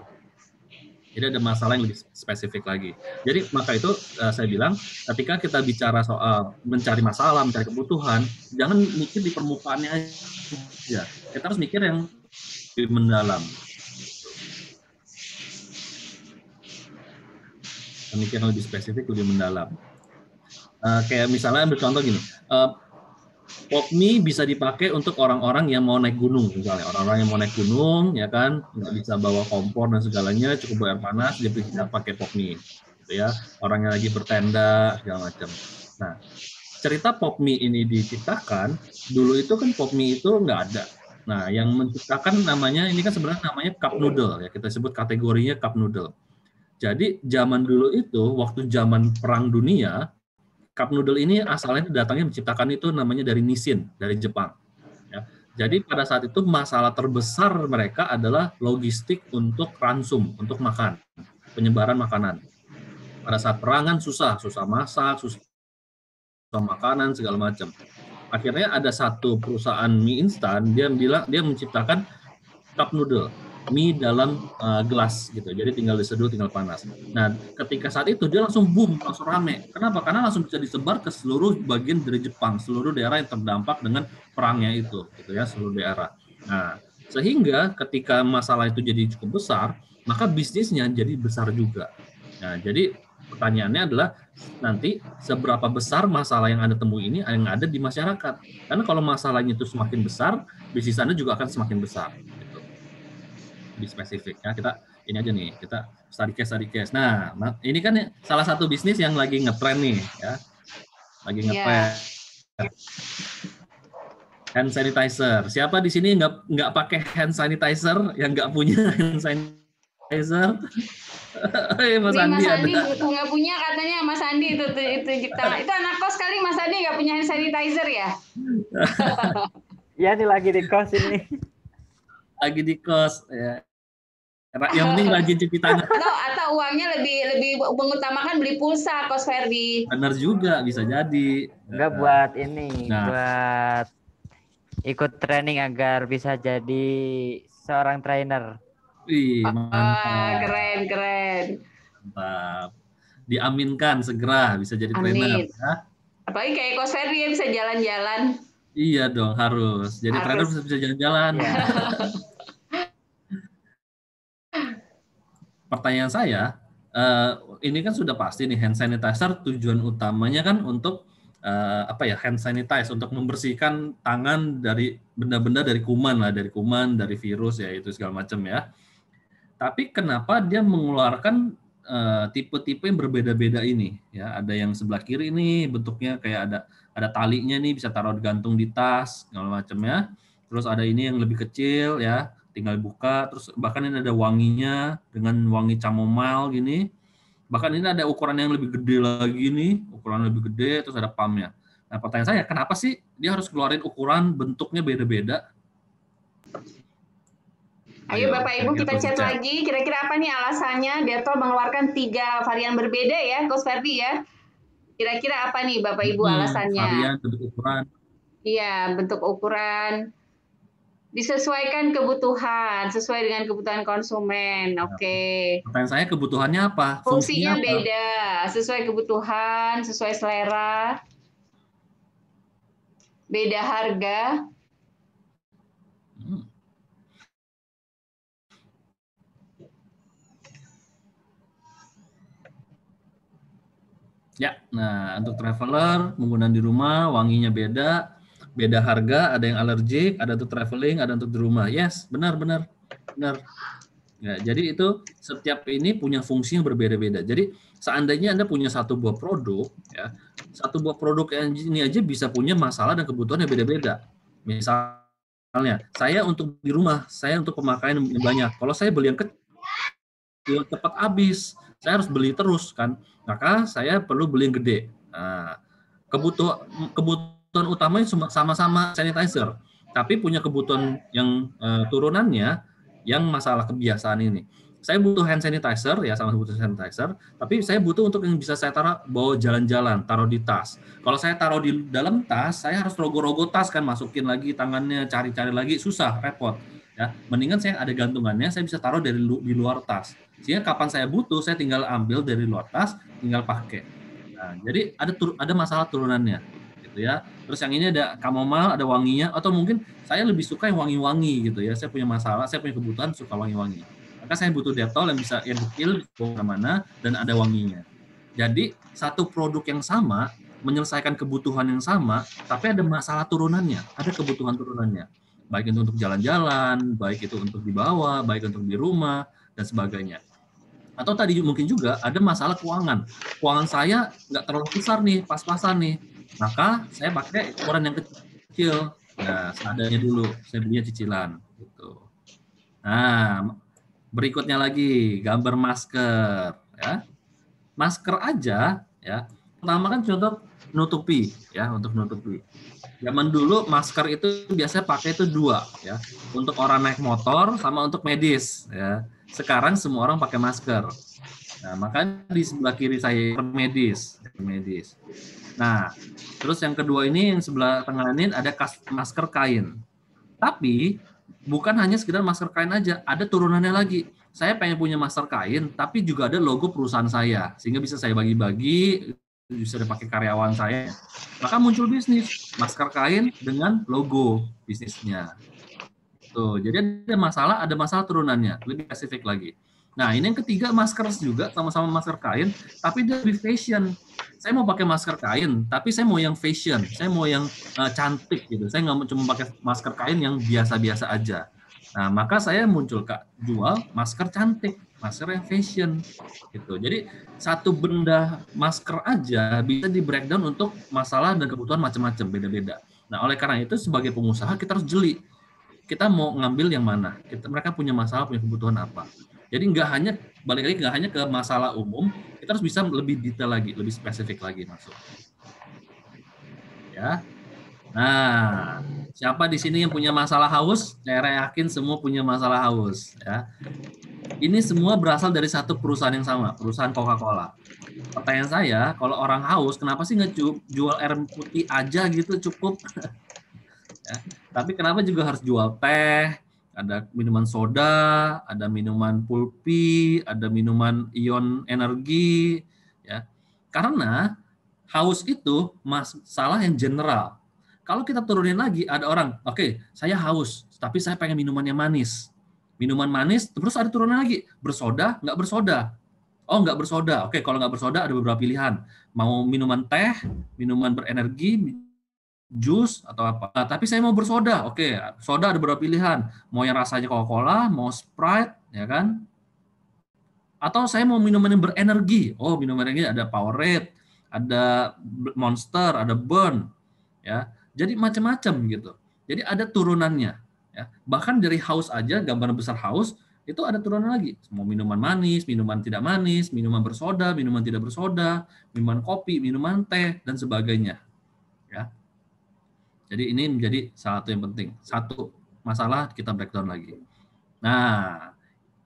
[SPEAKER 2] Jadi ada masalah yang lebih spesifik lagi. Jadi maka itu saya bilang ketika kita bicara soal mencari masalah, mencari kebutuhan, jangan mikir di permukaannya aja. Kita harus mikir yang lebih mendalam. Mikir yang lebih spesifik, lebih mendalam. Kayak misalnya ambil contoh gini, pop mie bisa dipakai untuk orang-orang yang mau naik gunung, misalnya orang-orang yang mau naik gunung, ya kan, nggak bisa bawa kompor dan segalanya, cukup bayar panas, dia bisa pakai pop mie, gitu ya. Orang yang lagi bertenda, segala macam. Nah, cerita pop mie ini diciptakan, dulu itu kan pop mie itu nggak ada. Nah, yang menciptakan namanya, ini kan sebenarnya namanya cup noodle, ya kita sebut kategorinya cup noodle. Jadi zaman dulu itu, waktu zaman Perang Dunia, cup noodle ini asalnya datangnya menciptakan itu namanya dari Nissin, dari Jepang. Ya. Jadi pada saat itu masalah terbesar mereka adalah logistik untuk ransum, untuk makan, penyebaran makanan. Pada saat perangan susah masak, susah makanan, segala macam. Akhirnya ada satu perusahaan mie instan, dia menciptakan cup noodle, mie dalam gelas gitu. Jadi tinggal diseduh, tinggal panas. Nah, ketika saat itu dia langsung boom, langsung rame. Kenapa? Karena langsung bisa disebar ke seluruh bagian dari Jepang, seluruh daerah yang terdampak dengan perangnya itu, gitu ya, seluruh daerah. Nah, sehingga ketika masalah itu jadi cukup besar, maka bisnisnya jadi besar juga. Nah, jadi pertanyaannya adalah nanti seberapa besar masalah yang Anda temui ini yang ada di masyarakat. Karena kalau masalahnya itu semakin besar, bisnis Anda juga akan semakin besar. Gitu. Lebih spesifik. Ya, kita ini aja nih, kita study case. Nah, ini kan salah satu bisnis yang lagi ngetren nih, ya. Lagi ngetren. Hand sanitizer. Siapa di sini nggak pakai hand sanitizer, yang nggak punya hand sanitizer?
[SPEAKER 1] Mas Andi nggak punya katanya Mas Andi itu ciptaan. Itu anak kos kali Mas Andi nggak punya hand sanitizer ya?
[SPEAKER 4] Iya nih lagi di kos ini.
[SPEAKER 2] Lagi di kos ya. Yang penting rajin cuci tangan.
[SPEAKER 1] Atau uangnya lebih mengutamakan beli pulsa, Kos Ferdi.
[SPEAKER 2] Benar juga, bisa jadi.
[SPEAKER 4] Enggak buat ini, buat ikut training agar bisa jadi seorang trainer.
[SPEAKER 2] Wih, mantap.
[SPEAKER 1] Keren.
[SPEAKER 2] Mantap. Diaminkan segera bisa jadi trainer. Ya?
[SPEAKER 1] Apalagi kayak Kos Ferdi ya bisa jalan-jalan.
[SPEAKER 2] Iya dong, harus. Jadi trainer bisa jalan-jalan. Ya. Pertanyaan saya, ini kan sudah pasti nih hand sanitizer tujuan utamanya kan untuk hand sanitize, untuk membersihkan tangan dari benda-benda dari kuman, dari virus ya itu segala macam ya. Tapi kenapa dia mengeluarkan tipe-tipe yang berbeda-beda ini? Ya, ada yang sebelah kiri ini bentuknya kayak ada talinya nih, bisa taruh gantung di tas segala macam ya. Terus ada ini yang lebih kecil ya, tinggal buka, terus bahkan ini ada wanginya dengan wangi chamomile gini. Bahkan ini ada ukuran yang lebih gede lagi nih, ukuran lebih gede, terus ada pumpnya. Nah, pertanyaan saya, kenapa sih dia harus keluarin ukuran bentuknya beda-beda?
[SPEAKER 1] Ayo Bapak Ibu kita chat lagi, kira-kira apa nih alasannya Dettol mengeluarkan 3 varian berbeda ya, Coach Ferdi ya? Kira-kira apa nih Bapak Ibu alasannya?
[SPEAKER 2] Varian, bentuk ukuran.
[SPEAKER 1] Iya, bentuk ukuran. Disesuaikan kebutuhan, sesuai dengan kebutuhan konsumen. Oke.
[SPEAKER 2] Pertanyaan saya, kebutuhannya apa?
[SPEAKER 1] Fungsinya beda, sesuai kebutuhan, sesuai selera. Beda harga. Ya, nah untuk traveler menggunakan di rumah, wanginya beda harga, ada yang alergik, ada untuk traveling, ada untuk di rumah. Yes, benar.
[SPEAKER 2] Ya, jadi itu setiap ini punya fungsi yang berbeda-beda. Jadi seandainya Anda punya satu buah produk, ya, satu buah produk yang ini aja bisa punya masalah dan kebutuhan yang beda-beda. Misalnya, saya untuk di rumah, saya untuk pemakaian yang banyak. Kalau saya beli yang kecil, cepat habis. Saya harus beli terus kan. Maka saya perlu beli yang gede. Nah, kebutuhan utamanya sama-sama sanitizer, tapi punya kebutuhan yang turunannya yang masalah kebiasaan ini. Saya butuh hand sanitizer, ya sama butuh sanitizer, tapi saya butuh untuk yang bisa saya taruh bawa jalan-jalan, taruh di tas. Kalau saya taruh di dalam tas, saya harus rogo-rogo tas kan, masukin lagi tangannya, cari-cari lagi, susah, repot. Ya, mendingan saya ada gantungannya, saya bisa taruh di luar tas. Sehingga kapan saya butuh, saya tinggal ambil dari luar tas, tinggal pakai. Nah, jadi ada masalah turunannya. Gitu ya. Terus yang ini ada chamomile, ada wanginya, atau mungkin saya lebih suka yang wangi-wangi gitu ya. Saya punya masalah, saya punya kebutuhan suka wangi-wangi. Maka saya butuh Dettol yang bisa yang kecil, kemana-mana, dan ada wanginya. Jadi satu produk yang sama menyelesaikan kebutuhan yang sama, tapi ada masalah turunannya, ada kebutuhan turunannya. Baik itu untuk jalan-jalan, baik itu untuk dibawa, baik untuk di rumah, dan sebagainya. Atau tadi mungkin juga ada masalah keuangan. Keuangan saya nggak terlalu besar nih, pas-pasan nih. Maka saya pakai ukuran yang kecil. Nah, seadanya dulu, saya belinya cicilan. Gitu. Nah, berikutnya lagi gambar masker. Ya, masker aja, ya. Pertama kan contoh nutupi, ya, untuk nutupi. Zaman dulu masker itu biasanya pakai itu 2, ya, untuk orang naik motor sama untuk medis, ya. Sekarang semua orang pakai masker. Nah, maka di sebelah kiri saya medis. Nah, terus yang kedua ini yang sebelah tengah ini ada masker kain. Tapi bukan hanya sekedar masker kain aja, ada turunannya lagi. Saya pengen punya masker kain, tapi juga ada logo perusahaan saya, sehingga bisa saya bagi-bagi, bisa dipakai karyawan saya. Maka muncul bisnis masker kain dengan logo bisnisnya. Tuh, jadi ada masalah turunannya, lebih spesifik lagi. Nah, ini yang ketiga masker juga sama-sama masker kain, tapi dia lebih fashion. Saya mau pakai masker kain, tapi saya mau yang fashion, saya mau yang cantik gitu. Saya nggak mau cuma pakai masker kain yang biasa-biasa aja. Nah, maka saya muncul jual masker cantik, masker yang fashion gitu. Jadi satu benda masker aja bisa di breakdown untuk masalah dan kebutuhan macam-macam, beda-beda. Nah, oleh karena itu sebagai pengusaha kita harus jeli. Kita mau ngambil yang mana? Mereka punya masalah, punya kebutuhan apa? Jadi balik lagi nggak hanya ke masalah umum, kita harus bisa lebih detail lagi, lebih spesifik lagi masuk. Ya. Nah, siapa di sini yang punya masalah haus? Saya yakin semua punya masalah haus. Ya. Ini semua berasal dari satu perusahaan yang sama, perusahaan Coca-Cola. Pertanyaan saya, kalau orang haus, kenapa sih nggak jual air putih aja gitu cukup? Ya. Tapi kenapa juga harus jual teh, ada minuman soda, ada minuman pulpi, ada minuman ion energi, ya. Karena haus itu masalah yang general. Kalau kita turunin lagi, ada orang, oke, saya haus, tapi saya pengen minuman yang manis. Minuman manis, terus ada turunan lagi, bersoda, nggak bersoda. Oh, nggak bersoda. Oke, kalau nggak bersoda ada beberapa pilihan. Mau minuman teh, minuman berenergi, jus atau apa. Nah, tapi saya mau bersoda. Oke, soda ada beberapa pilihan. Mau yang rasanya Coca-Cola, mau Sprite, ya kan? Atau saya mau minuman yang berenergi. Oh, minuman energi ada Powerade, ada Monster, ada Burn, ya. Jadi macam-macam gitu. Jadi ada turunannya, ya. Bahkan dari haus aja, gambar besar haus itu ada turunan lagi. Mau minuman manis, minuman tidak manis, minuman bersoda, minuman tidak bersoda, minuman kopi, minuman teh dan sebagainya, ya. Jadi ini menjadi salah satu yang penting. Satu masalah kita breakdown lagi. Nah,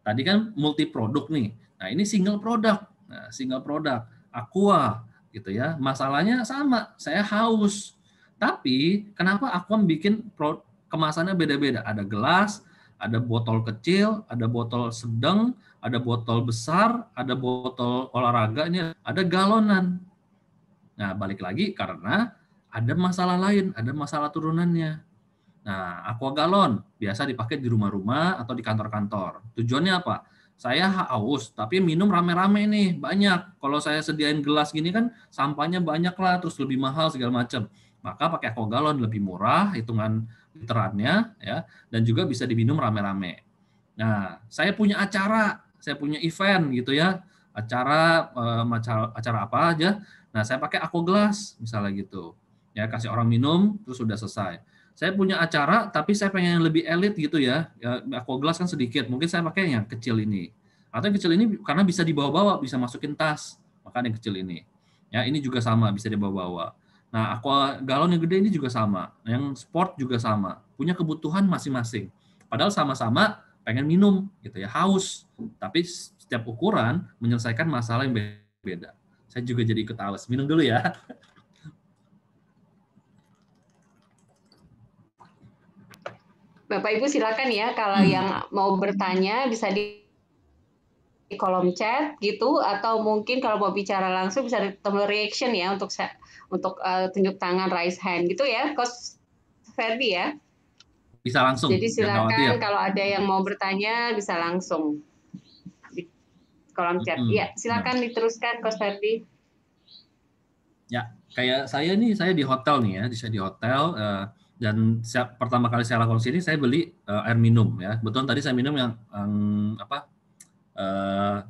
[SPEAKER 2] tadi kan multi produk nih. Nah, ini single produk. Nah, single produk Aqua gitu ya. Masalahnya sama, saya haus. Tapi kenapa Aqua bikin kemasannya beda-beda? Ada gelas, ada botol kecil, ada botol sedang, ada botol besar, ada botol olahraganya, ada galonan. Nah, balik lagi karena ada masalah lain, ada masalah turunannya. Nah, aqua galon biasa dipakai di rumah-rumah atau di kantor-kantor. Tujuannya apa? Saya haus, tapi minum rame-rame nih, banyak. Kalau saya sediain gelas gini kan sampahnya banyak lah, terus lebih mahal segala macam. Maka pakai aqua galon lebih murah, hitungan literannya, ya, dan juga bisa diminum rame-rame. Nah, saya punya acara, saya punya event gitu ya, acara apa aja. Nah, saya pakai Aquaglass misalnya gitu. Ya, kasih orang minum terus sudah selesai. Saya punya acara tapi saya pengen yang lebih elit gitu ya. Ya, Aquaglass kan sedikit, mungkin saya pakai yang kecil ini. Atau yang kecil ini karena bisa dibawa-bawa, bisa masukin tas, makanya yang kecil ini. Ya, ini juga sama, bisa dibawa-bawa. Nah, aqua galon yang gede ini juga sama, yang sport juga sama, punya kebutuhan masing-masing. Padahal sama-sama pengen minum gitu ya, haus. Tapi setiap ukuran menyelesaikan masalah yang beda. Saya juga jadi ikut haus. Minum dulu ya.
[SPEAKER 1] Bapak Ibu silakan ya, kalau yang mau bertanya bisa di kolom chat gitu, atau mungkin kalau mau bicara langsung bisa di tombol reaction ya untuk tunjuk tangan, raise hand gitu ya, Coach Ferdi ya.
[SPEAKER 2] Bisa langsung.
[SPEAKER 1] Jadi silakan kalau ada yang mau bertanya bisa langsung di kolom chat. Ya, silakan diteruskan Coach Ferdi.
[SPEAKER 2] Ya, kayak saya nih, saya di hotel nih ya, saya di hotel dan pertama kali saya lakukan sini saya beli air minum ya. Betul tadi saya minum yang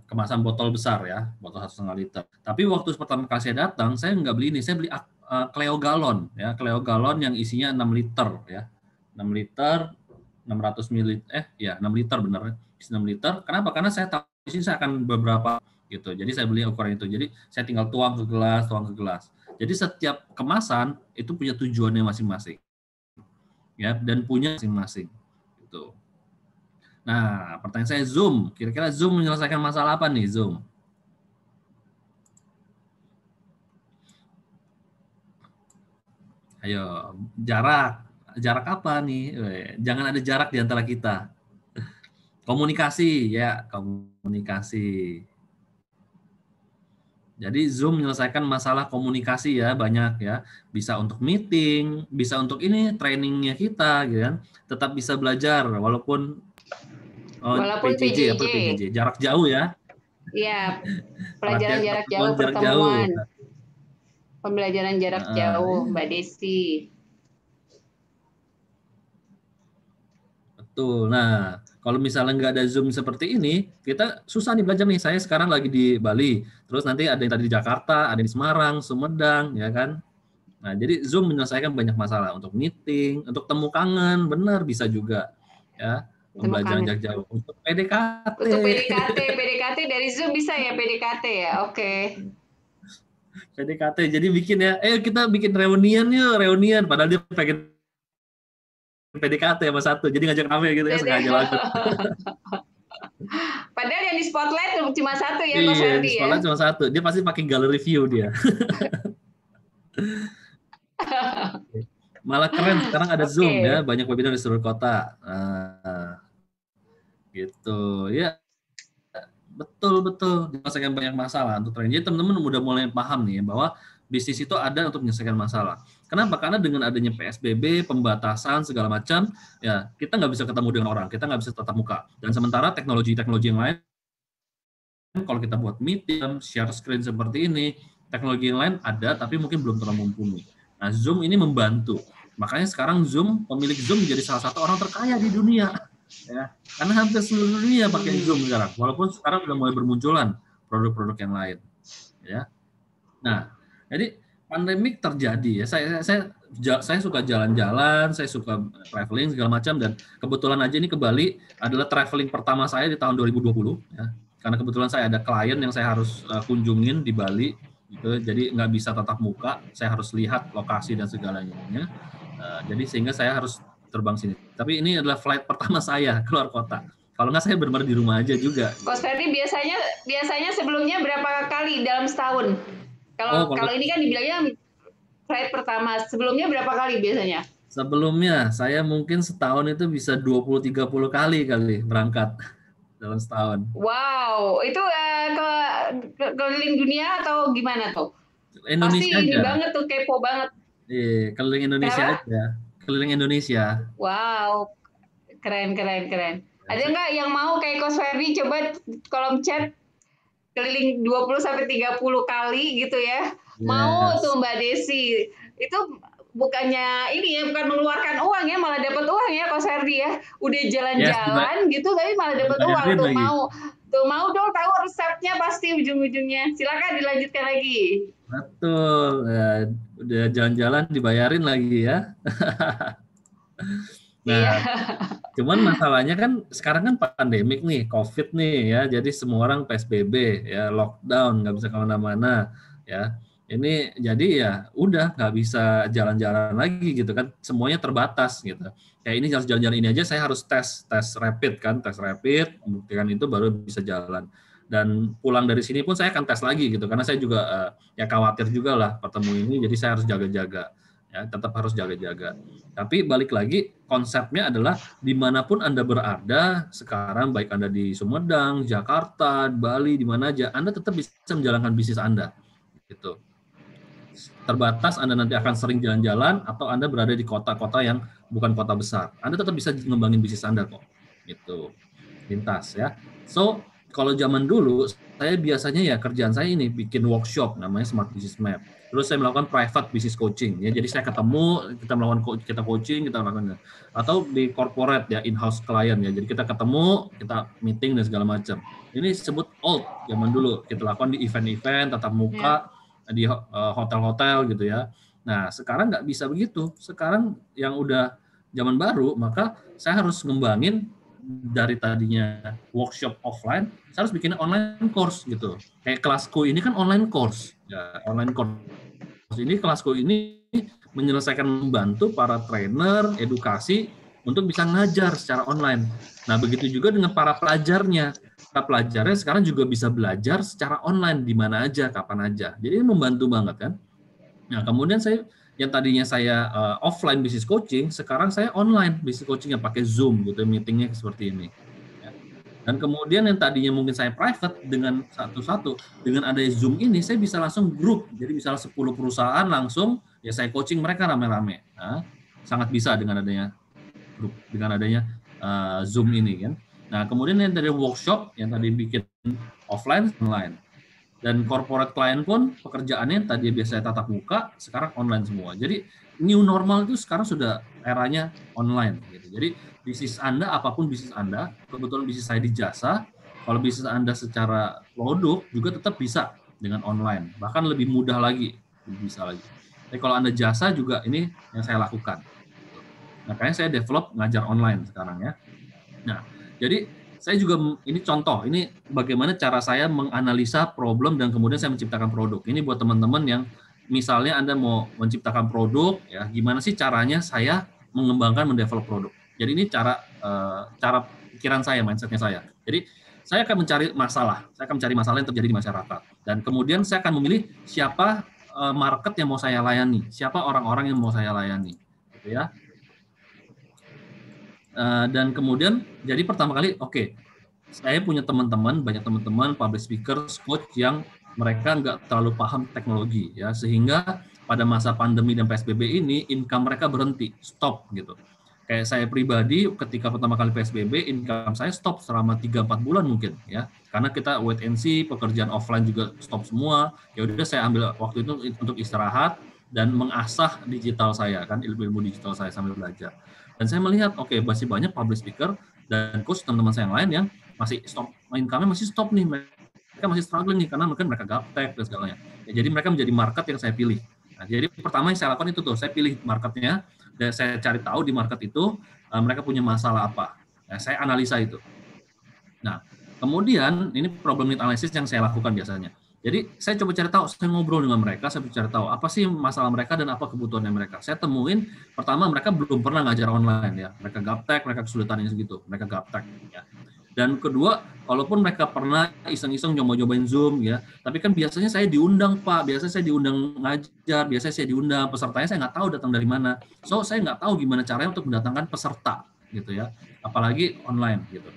[SPEAKER 2] kemasan botol besar ya, botol 1,5 liter. Tapi waktu pertama kali saya datang, saya nggak beli ini, saya beli Cleo galon ya, Cleo galon yang isinya 6 liter ya. 6 liter 600 ml 6 liter benar, 6 liter. Kenapa? Karena saya tahu di sini saya akan beberapa gitu. Jadi saya beli ukuran itu. Jadi saya tinggal tuang ke gelas. Jadi setiap kemasan itu punya tujuannya masing-masing. Ya, dan punya masing-masing gitu. Nah, pertanyaan saya Zoom. Kira-kira Zoom menyelesaikan masalah apa nih, Zoom? Ayo, jarak. Jarak apa nih? Jangan ada jarak di antara kita. Komunikasi, ya, komunikasi. Jadi Zoom menyelesaikan masalah komunikasi ya, banyak ya. Bisa untuk meeting, bisa untuk ini trainingnya kita, gitu kan. Tetap bisa belajar walaupun PJJ. Jarak jauh ya.
[SPEAKER 1] Iya, pelajaran jarak jauh, pertemuan. Pembelajaran jarak jauh, Mbak Desi.
[SPEAKER 2] Betul. Nah, kalau misalnya nggak ada Zoom seperti ini, kita susah nih belajar nih. Saya sekarang lagi di Bali, terus nanti ada yang tadi di Jakarta, ada di Semarang, Sumedang, ya kan? Nah, jadi Zoom menyelesaikan banyak masalah untuk meeting, untuk temu kangen, benar bisa juga, ya. Pembelajaran jarak jauh untuk PDKT.
[SPEAKER 1] Untuk PDKT dari Zoom bisa ya PDKT ya, oke.
[SPEAKER 2] PDKT, jadi bikin ya, kita bikin reunian, padahal dia pengen PDKT sama satu, jadi ngajak rame gitu ya, sengaja lagu.
[SPEAKER 1] Padahal yang di spotlight cuma satu ya,
[SPEAKER 2] Mas Ferdi ya. Di spotlight cuma satu, dia pasti pakai gallery view dia. Malah keren, sekarang ada Zoom ya, banyak webinar di seluruh kota. Gitu ya, betul menyelesaikan banyak masalah untuk training. Jadi teman-teman udah mulai paham nih bahwa bisnis itu ada untuk menyelesaikan masalah. Kenapa? Karena dengan adanya PSBB, pembatasan segala macam, ya kita nggak bisa ketemu dengan orang, kita nggak bisa tatap muka. Dan sementara teknologi yang lain, kalau kita buat meeting, share screen seperti ini, teknologi yang lain ada, tapi mungkin belum terlalu mumpuni. Nah, Zoom ini membantu. Makanya sekarang pemilik Zoom menjadi salah satu orang terkaya di dunia. Ya, karena hampir seluruh dunia pakai Zoom sekarang, walaupun sekarang sudah mulai bermunculan produk-produk yang lain, ya. Nah, jadi pandemik terjadi ya. Saya suka jalan-jalan, saya suka traveling segala macam, dan kebetulan aja ini ke Bali adalah traveling pertama saya di tahun 2020, ya. Karena kebetulan saya ada klien yang saya harus kunjungin di Bali, gitu. Jadi nggak bisa tatap muka, saya harus lihat lokasi dan segalanya. Jadi sehingga saya harus terbang sini. Tapi ini adalah flight pertama saya keluar kota. Kalau nggak saya benar-benar di rumah aja juga.
[SPEAKER 1] Coach Ferdi biasanya sebelumnya berapa kali dalam setahun? Kalau ini kan dibilangnya flight pertama, sebelumnya berapa kali biasanya?
[SPEAKER 2] Sebelumnya saya mungkin setahun itu bisa 20-30 kali berangkat dalam setahun.
[SPEAKER 1] Wow, itu ke keliling dunia atau gimana tuh?
[SPEAKER 2] Indonesia
[SPEAKER 1] pasti
[SPEAKER 2] aja.
[SPEAKER 1] Ini banget tuh, kepo banget.
[SPEAKER 2] Iya, keliling Indonesia aja. Keliling Indonesia.
[SPEAKER 1] Wow, keren. Ada nggak yang mau kayak Coach Ferdi, coba kolom chat keliling 20-30 kali gitu ya. Yes. Mau tuh Mbak Desi. Itu bukannya ini ya, bukan mengeluarkan uang ya, malah dapat uang ya Coach Herdi ya. Udah jalan-jalan gitu tapi malah dapat uang tuh. Mau dong tahu resepnya pasti ujung-ujungnya. Silakan dilanjutkan lagi.
[SPEAKER 2] Betul. Ya, udah jalan-jalan dibayarin lagi ya. Nah, cuman masalahnya kan sekarang kan pandemik nih, COVID nih ya, jadi semua orang PSBB ya, lockdown, nggak bisa kemana-mana ya. Ini jadi ya udah nggak bisa jalan-jalan lagi gitu kan, semuanya terbatas gitu. Kayak ini jalan-jalan ini aja saya harus tes rapid kan, tes rapid, membuktikan itu baru bisa jalan. Dan pulang dari sini pun saya akan tes lagi gitu, karena saya juga ya khawatir juga lah ketemu ini, jadi saya harus jaga-jaga. Ya, tetap harus jaga-jaga. Tapi balik lagi, konsepnya adalah dimanapun Anda berada sekarang, baik Anda di Sumedang, Jakarta, Bali, di mana aja, Anda tetap bisa menjalankan bisnis Anda. Gitu. Terbatas Anda nanti akan sering jalan-jalan, atau Anda berada di kota-kota yang bukan kota besar. Anda tetap bisa ngembangin bisnis Anda kok. Gitu. Lintas ya. So, kalau zaman dulu, saya biasanya ya kerjaan saya ini bikin workshop namanya Smart Business Map. Terus saya melakukan private business coaching ya. Jadi saya ketemu, kita melakukan coaching, kita melakukan atau di corporate ya, in-house client ya. Jadi kita ketemu, kita meeting dan segala macam. Ini disebut old zaman dulu. Kita lakukan di event-event tatap muka di hotel-hotel gitu ya. Nah, sekarang nggak bisa begitu. Sekarang yang udah zaman baru, maka saya harus ngembangin dari tadinya workshop offline, saya harus bikin online course gitu. Kayak kelasku ini kan online course. Ya, online course ini, kelasku ini menyelesaikan, membantu para trainer edukasi untuk bisa ngajar secara online. Nah, begitu juga dengan para pelajarnya. Para pelajarnya sekarang juga bisa belajar secara online di mana aja, kapan aja. Jadi ini membantu banget kan. Nah, kemudian saya yang tadinya saya offline business coaching, sekarang saya online business coaching yang pakai Zoom gitu, meetingnya seperti ini. Ya. Dan kemudian yang tadinya mungkin saya private dengan satu-satu, dengan adanya Zoom ini saya bisa langsung grup. Jadi misalnya 10 perusahaan langsung ya saya coaching mereka rame-rame. Nah, sangat bisa dengan adanya grup, dengan adanya Zoom ini kan. Nah, kemudian yang tadi workshop yang tadi bikin offline, online. Dan corporate client pun pekerjaannya tadi biasanya tatap muka, sekarang online semua. Jadi new normal itu sekarang sudah eranya online. Gitu. Jadi bisnis Anda, apapun bisnis Anda, kebetulan bisnis saya di jasa, kalau bisnis Anda secara produk juga tetap bisa dengan online. Bahkan lebih mudah lagi, bisa lagi. Tapi kalau Anda jasa juga ini yang saya lakukan. Makanya saya develop ngajar online sekarang ya. Nah, jadi saya juga, ini contoh, ini bagaimana cara saya menganalisa problem dan kemudian saya menciptakan produk. Ini buat teman-teman yang misalnya Anda mau menciptakan produk, ya gimana sih caranya saya mengembangkan, mendevelop produk. Jadi ini cara pikiran saya, mindsetnya saya. Jadi saya akan mencari masalah yang terjadi di masyarakat. Dan kemudian saya akan memilih siapa market yang mau saya layani, siapa orang-orang yang mau saya layani. Gitu ya. Dan kemudian jadi pertama kali saya punya teman-teman, banyak teman-teman public speaker, coach yang mereka nggak terlalu paham teknologi ya, sehingga pada masa pandemi dan PSBB ini income mereka berhenti, stop gitu. Kayak saya pribadi ketika pertama kali PSBB income saya stop selama 3-4 bulan mungkin ya, karena kita wait and see, pekerjaan offline juga stop semua. Ya udah saya ambil waktu itu untuk istirahat dan mengasah digital saya kan, ilmu digital saya sambil belajar. Dan saya melihat, masih banyak public speaker dan coach teman-teman saya yang lain yang masih stop, income-nya masih stop nih, mereka masih struggling nih, karena mungkin mereka gaptek dan segalanya. Ya, jadi mereka menjadi market yang saya pilih. Nah, jadi pertama yang saya lakukan itu saya pilih marketnya, dan saya cari tahu di market itu mereka punya masalah apa. Nah, saya analisa itu. Nah, kemudian ini problem need analysis yang saya lakukan biasanya. Jadi saya coba cari tahu, saya ngobrol dengan mereka, saya cari tahu apa sih masalah mereka dan apa kebutuhannya mereka. Saya temuin, pertama mereka belum pernah ngajar online ya, mereka gaptek, mereka kesulitannya segitu, mereka gaptek ya. Dan kedua, walaupun mereka pernah iseng-iseng nyoba-nyobain Zoom ya, tapi kan biasanya saya diundang Pak, biasanya saya diundang ngajar, biasanya saya diundang, pesertanya saya nggak tahu datang dari mana. So saya nggak tahu gimana caranya untuk mendatangkan peserta gitu ya, apalagi online gitu.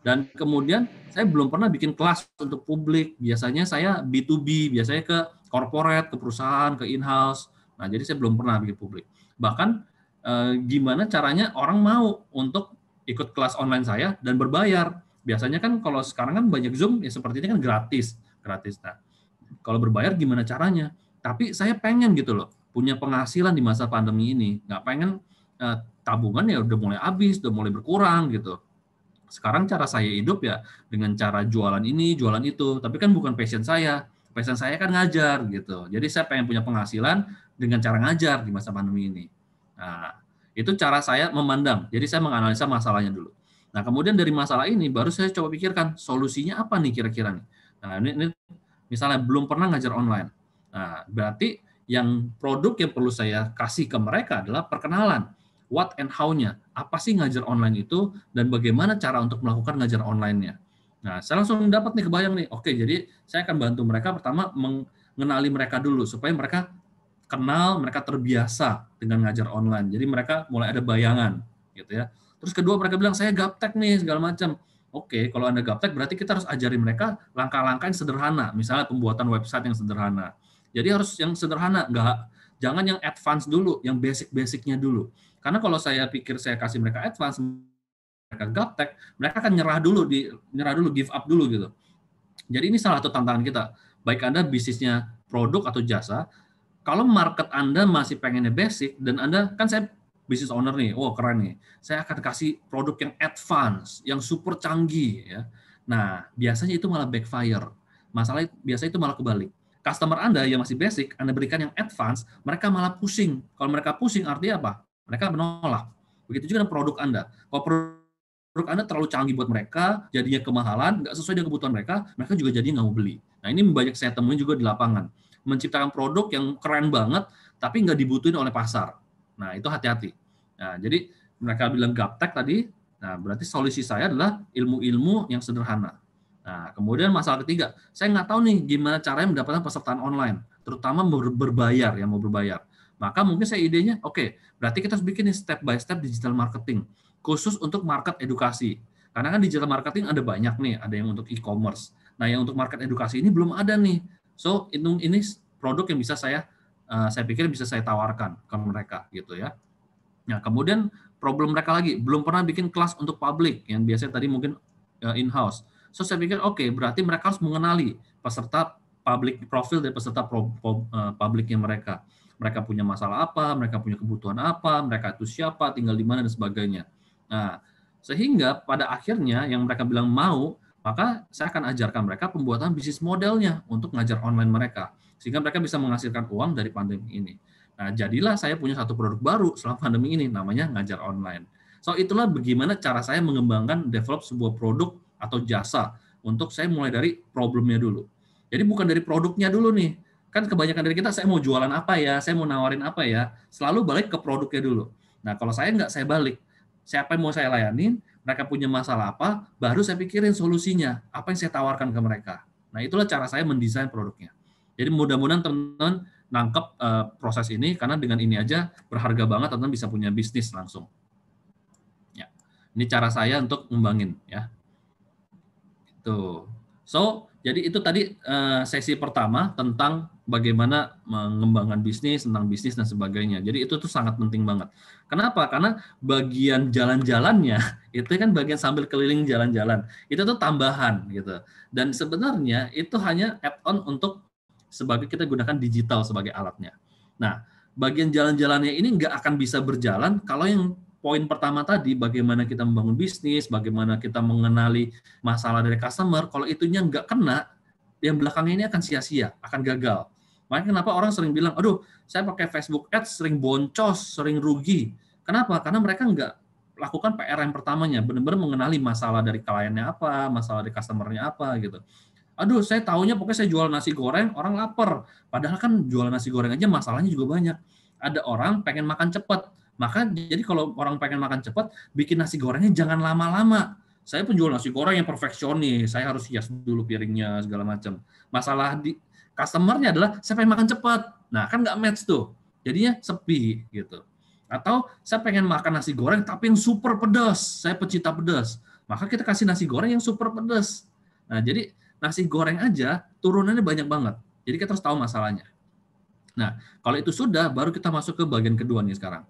[SPEAKER 2] Dan kemudian saya belum pernah bikin kelas untuk publik. Biasanya saya B2B, biasanya ke corporate, ke perusahaan, ke in-house. Nah, jadi saya belum pernah bikin publik. Bahkan gimana caranya orang mau untuk ikut kelas online saya dan berbayar. Biasanya kan kalau sekarang kan banyak Zoom ya seperti ini kan gratis. Nah, kalau berbayar gimana caranya? Tapi saya pengen gitu loh. punya penghasilan di masa pandemi ini, nggak pengen tabungan ya udah mulai habis, udah mulai berkurang gitu. Sekarang cara saya hidup ya dengan cara jualan ini, jualan itu, tapi kan bukan passion saya. Passion saya kan ngajar gitu. Jadi saya pengen punya penghasilan dengan cara ngajar di masa pandemi ini. Nah, itu cara saya memandang. Jadi saya menganalisa masalahnya dulu. Nah, kemudian dari masalah ini baru saya coba pikirkan solusinya apa nih kira-kira nih. Nah, ini misalnya belum pernah ngajar online. Nah, berarti yang produk yang perlu saya kasih ke mereka adalah perkenalan. What and how-nya. Apa sih ngajar online itu dan bagaimana cara untuk melakukan ngajar online-nya. Nah, saya langsung dapat nih kebayang nih. Oke, jadi saya akan bantu mereka pertama mengenali mereka dulu supaya mereka kenal, mereka terbiasa dengan ngajar online. Jadi mereka mulai ada bayangan gitu ya. Terus kedua mereka bilang saya gaptek nih segala macam. Oke, kalau Anda gaptek berarti kita harus ajarin mereka langkah-langkah yang sederhana, misalnya pembuatan website yang sederhana. Jadi harus yang sederhana, jangan yang advance dulu, yang basic-basicnya dulu. Karena kalau saya pikir saya kasih mereka advance, mereka gaptek, mereka akan nyerah dulu, give up dulu gitu. Jadi ini salah satu tantangan kita. Baik Anda bisnisnya produk atau jasa, kalau market Anda masih pengennya basic, dan Anda, kan saya business owner nih, keren nih, saya akan kasih produk yang advance, yang super canggih. Ya. Nah, biasanya itu malah backfire. Masalahnya biasanya itu malah kebalik. Customer Anda yang masih basic, Anda berikan yang advance, mereka malah pusing. Kalau mereka pusing, artinya apa? Mereka menolak. Begitu juga dengan produk Anda. Kalau produk Anda terlalu canggih buat mereka, jadinya kemahalan, nggak sesuai dengan kebutuhan mereka juga jadi nggak mau beli. Nah, ini banyak saya temuin juga di lapangan. Menciptakan produk yang keren banget, tapi nggak dibutuhin oleh pasar. Nah, itu hati-hati. Nah, jadi mereka bilang gaptek tadi, nah berarti solusi saya adalah ilmu-ilmu yang sederhana. Nah, kemudian masalah ketiga, saya nggak tahu nih gimana caranya mendapatkan pesertaan online, terutama berbayar, yang mau berbayar. Maka mungkin saya idenya, oke, berarti kita harus bikin nih step by step digital marketing, khusus untuk market edukasi. Karena kan digital marketing ada banyak nih, ada yang untuk e-commerce. Nah, yang untuk market edukasi ini belum ada nih. So, ini produk yang bisa saya pikir bisa saya tawarkan ke mereka gitu ya. Nah, kemudian problem mereka lagi, belum pernah bikin kelas untuk publik, yang biasanya tadi mungkin in-house. So, saya pikir, oke, berarti mereka harus mengenali peserta publik, profil dari peserta publiknya mereka. Mereka punya masalah apa, mereka punya kebutuhan apa, mereka itu siapa, tinggal di mana, dan sebagainya. Nah, sehingga pada akhirnya yang mereka bilang mau, maka saya akan ajarkan mereka pembuatan bisnis modelnya untuk ngajar online mereka. Sehingga mereka bisa menghasilkan uang dari pandemi ini. Nah, jadilah saya punya satu produk baru selama pandemi ini, namanya ngajar online. So, itulah bagaimana cara saya mengembangkan, develop sebuah produk atau jasa untuk saya mulai dari problemnya dulu. Jadi bukan dari produknya dulu nih. Kan kebanyakan dari kita, saya mau jualan apa ya, saya mau nawarin apa ya, selalu balik ke produknya dulu. Nah, kalau saya nggak, saya balik. Siapa yang mau saya layanin, mereka punya masalah apa, baru saya pikirin solusinya, apa yang saya tawarkan ke mereka. Nah, itulah cara saya mendesain produknya. Jadi mudah-mudahan teman-teman nangkep proses ini, karena dengan ini aja berharga banget teman-teman bisa punya bisnis langsung. Ya, ini cara saya untuk ngembangin ya. Itu. So, jadi itu tadi sesi pertama tentang bagaimana mengembangkan bisnis, tentang bisnis dan sebagainya. Jadi itu tuh sangat penting banget. Kenapa? Karena bagian jalan-jalannya itu kan bagian sambil keliling jalan-jalan. Itu tuh tambahan gitu. Dan sebenarnya itu hanya add-on untuk sebagai kita gunakan digital sebagai alatnya. Nah, bagian jalan-jalannya ini nggak akan bisa berjalan kalau yang poin pertama tadi, bagaimana kita membangun bisnis, bagaimana kita mengenali masalah dari customer, kalau itunya nggak kena, yang belakangnya ini akan sia-sia, akan gagal. Makanya kenapa orang sering bilang, aduh, saya pakai Facebook Ads sering boncos, sering rugi. Kenapa? Karena mereka nggak lakukan PR yang pertamanya, benar-benar mengenali masalah dari kliennya apa, masalah dari customer-nya apa, gitu. Aduh, saya taunya pokoknya saya jual nasi goreng, orang lapar. Padahal kan jual nasi goreng aja masalahnya juga banyak. Ada orang pengen makan cepat. Maka jadi kalau orang pengen makan cepat, bikin nasi gorengnya jangan lama-lama. Saya penjual nasi goreng yang perfeksionis, saya harus hias dulu piringnya segala macam. Masalah di customer-nya adalah saya pengen makan cepat. Nah, kan nggak match tuh. Jadinya sepi gitu. Atau saya pengen makan nasi goreng tapi yang super pedas. Saya pecinta pedas. Maka kita kasih nasi goreng yang super pedas. Nah, jadi nasi goreng aja turunannya banyak banget. Jadi kita harus tahu masalahnya. Nah, kalau itu sudah, baru kita masuk ke bagian kedua nih sekarang,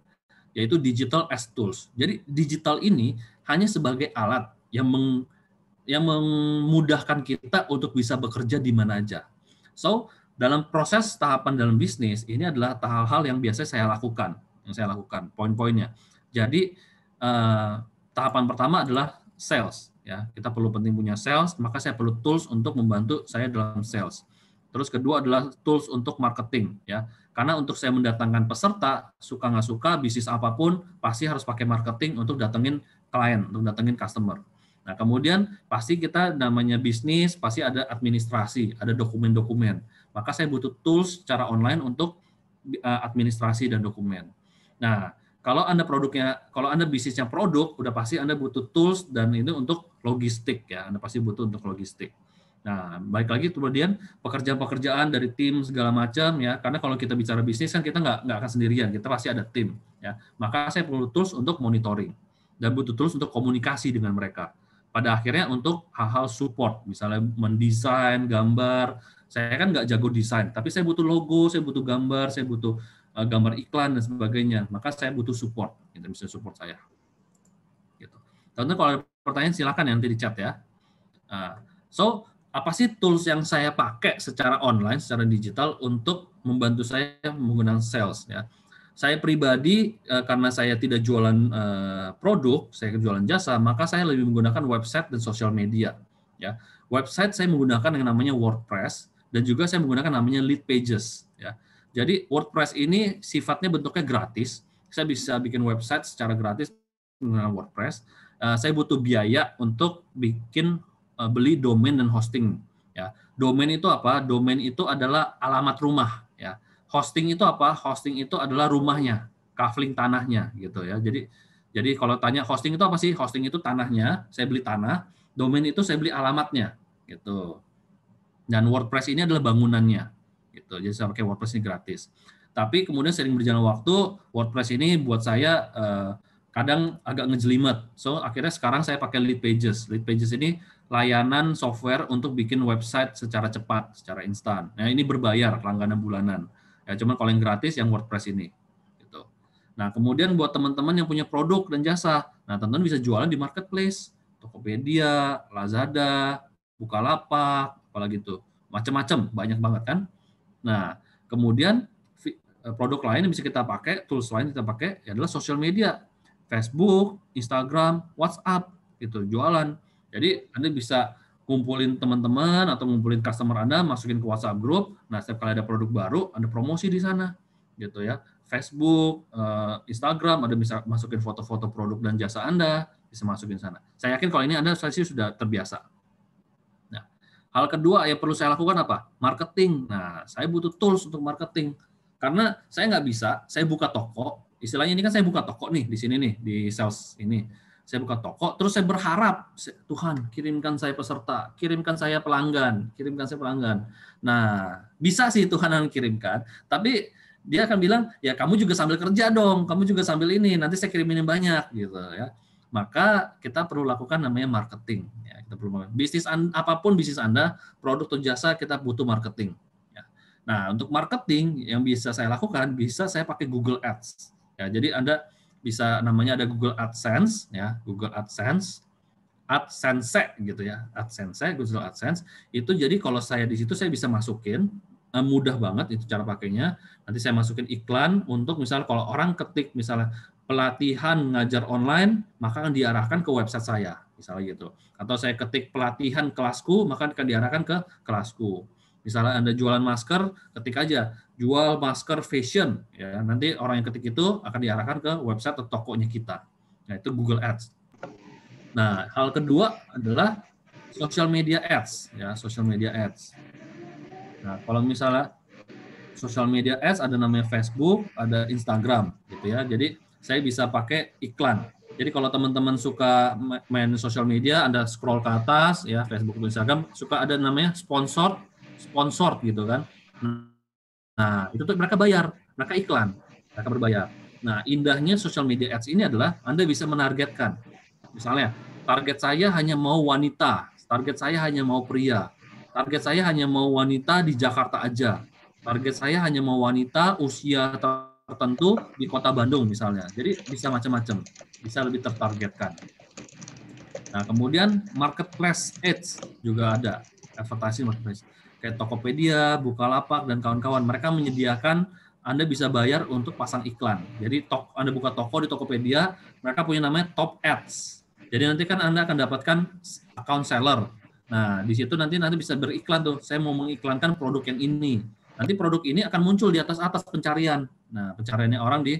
[SPEAKER 2] yaitu digital as tools. Jadi digital ini hanya sebagai alat yang memudahkan kita untuk bisa bekerja di mana aja. So, dalam proses tahapan dalam bisnis, ini adalah hal-hal yang biasa saya lakukan, poin-poinnya. Jadi tahapan pertama adalah sales, ya. Kita perlu penting punya sales, maka saya perlu tools untuk membantu saya dalam sales. Terus kedua adalah tools untuk marketing, ya. Karena untuk saya mendatangkan peserta, suka nggak suka, bisnis apapun pasti harus pakai marketing untuk datengin klien, untuk datengin customer. Nah, kemudian pasti kita namanya bisnis, pasti ada administrasi, ada dokumen-dokumen. Maka saya butuh tools secara online untuk administrasi dan dokumen. Nah, kalau Anda bisnisnya produk, udah pasti Anda butuh tools dan ini untuk logistik, ya. Anda pasti butuh untuk logistik. Nah, baik lagi kemudian pekerjaan-pekerjaan dari tim segala macam, ya. Karena kalau kita bicara bisnis kan kita nggak akan sendirian, kita pasti ada tim, ya. Maka saya perlu tools untuk monitoring dan butuh tools untuk komunikasi dengan mereka. Pada akhirnya untuk hal-hal support, misalnya mendesain, gambar. Saya kan nggak jago desain, tapi saya butuh logo, saya butuh gambar, saya butuh gambar iklan dan sebagainya. Maka saya butuh support, gitu, bisa support saya. Gitu. Tentu kalau ada pertanyaan silakan nanti di chat ya. So, apa sih tools yang saya pakai secara online, secara digital untuk membantu saya menggunakan sales, ya? Saya pribadi, karena saya tidak jualan produk, saya jualan jasa, maka saya lebih menggunakan website dan sosial media. Ya, website saya menggunakan yang namanya WordPress, dan juga saya menggunakan namanya Lead Pages. Ya, jadi WordPress ini sifatnya bentuknya gratis. Saya bisa bikin website secara gratis menggunakan WordPress. Saya butuh biaya untuk bikin beli domain dan hosting. Ya, domain itu apa? Domain itu adalah alamat rumah. Ya. Hosting itu apa? Hosting itu adalah rumahnya, kafling tanahnya, gitu ya. Jadi kalau tanya hosting itu apa sih? Hosting itu tanahnya, saya beli tanah. Domain itu saya beli alamatnya, gitu. Dan WordPress ini adalah bangunannya, gitu. Jadi saya pakai WordPress ini gratis. Tapi kemudian sering berjalan waktu, WordPress ini buat saya kadang agak ngejelimet. So akhirnya sekarang saya pakai Lead Pages. Lead Pages ini layanan software untuk bikin website secara cepat, secara instan. Nah ini berbayar, langganan bulanan. Ya, cuman kalau yang gratis yang WordPress ini. Gitu. Nah, kemudian buat teman-teman yang punya produk dan jasa, nah teman-teman bisa jualan di marketplace, Tokopedia, Lazada, Bukalapak, apalagi itu, macam-macam, banyak banget kan. Nah, kemudian produk lain yang bisa kita pakai, tools lain kita pakai adalah sosial media, Facebook, Instagram, WhatsApp, gitu, jualan. Jadi Anda bisa kumpulin teman-teman atau ngumpulin customer Anda, masukin ke WhatsApp group. Nah, setiap kali ada produk baru, Anda promosi di sana, gitu ya. Facebook, Instagram, Anda bisa masukin foto-foto produk dan jasa Anda, bisa masukin sana. Saya yakin kalau ini Anda pasti sudah terbiasa. Nah, hal kedua yang perlu saya lakukan apa? Marketing. Nah, saya butuh tools untuk marketing. Karena saya nggak bisa, saya buka toko, istilahnya ini kan saya buka toko nih, di sini nih, di sales ini. Saya buka toko, terus saya berharap, Tuhan, kirimkan saya peserta, kirimkan saya pelanggan, kirimkan saya pelanggan. Nah, bisa sih Tuhan yang kirimkan, tapi dia akan bilang, ya kamu juga sambil kerja dong, kamu juga sambil ini, nanti saya kirimin yang banyak, gitu ya. Maka kita perlu lakukan namanya marketing. Ya, kita perlu apapun bisnis Anda, produk atau jasa, kita butuh marketing. Ya. Nah, untuk marketing yang bisa saya lakukan, bisa saya pakai Google Ads. Ya, jadi Anda bisa namanya ada Google AdSense, ya, Google AdSense gitu ya, Google AdSense. Itu jadi kalau saya di situ saya bisa masukin, mudah banget itu cara pakainya. Nanti saya masukin iklan untuk misalnya kalau orang ketik misalnya pelatihan ngajar online, maka akan diarahkan ke website saya, misalnya gitu. Atau saya ketik pelatihan kelasku, maka akan diarahkan ke kelasku. Misalnya Anda jualan masker, ketik aja jual masker fashion, ya nanti orang yang ketik itu akan diarahkan ke website atau tokonya kita. Nah itu Google Ads. Nah hal kedua adalah social media ads, ya social media ads. Nah kalau misalnya social media ads ada namanya Facebook, ada Instagram, gitu ya. Jadi saya bisa pakai iklan. Jadi kalau teman-teman suka main social media, Anda scroll ke atas, ya Facebook atau Instagram, suka ada namanya sponsor gitu kan. Nah, itu tuh mereka bayar, mereka iklan, mereka berbayar. Nah, indahnya social media ads ini adalah Anda bisa menargetkan. Misalnya, target saya hanya mau wanita, target saya hanya mau pria, target saya hanya mau wanita di Jakarta aja, target saya hanya mau wanita usia tertentu di kota Bandung misalnya. Jadi bisa macam-macam, bisa lebih tertargetkan. Nah, kemudian marketplace ads juga ada, advertising marketplace. kayak Tokopedia, Bukalapak, dan kawan-kawan. Mereka menyediakan Anda bisa bayar untuk pasang iklan. Jadi Anda buka toko di Tokopedia, mereka punya namanya Top Ads. Jadi nanti kan Anda akan dapatkan account seller. Nah, di situ nanti bisa beriklan tuh. Saya mau mengiklankan produk yang ini. Nanti produk ini akan muncul di atas pencarian. Nah, pencariannya orang di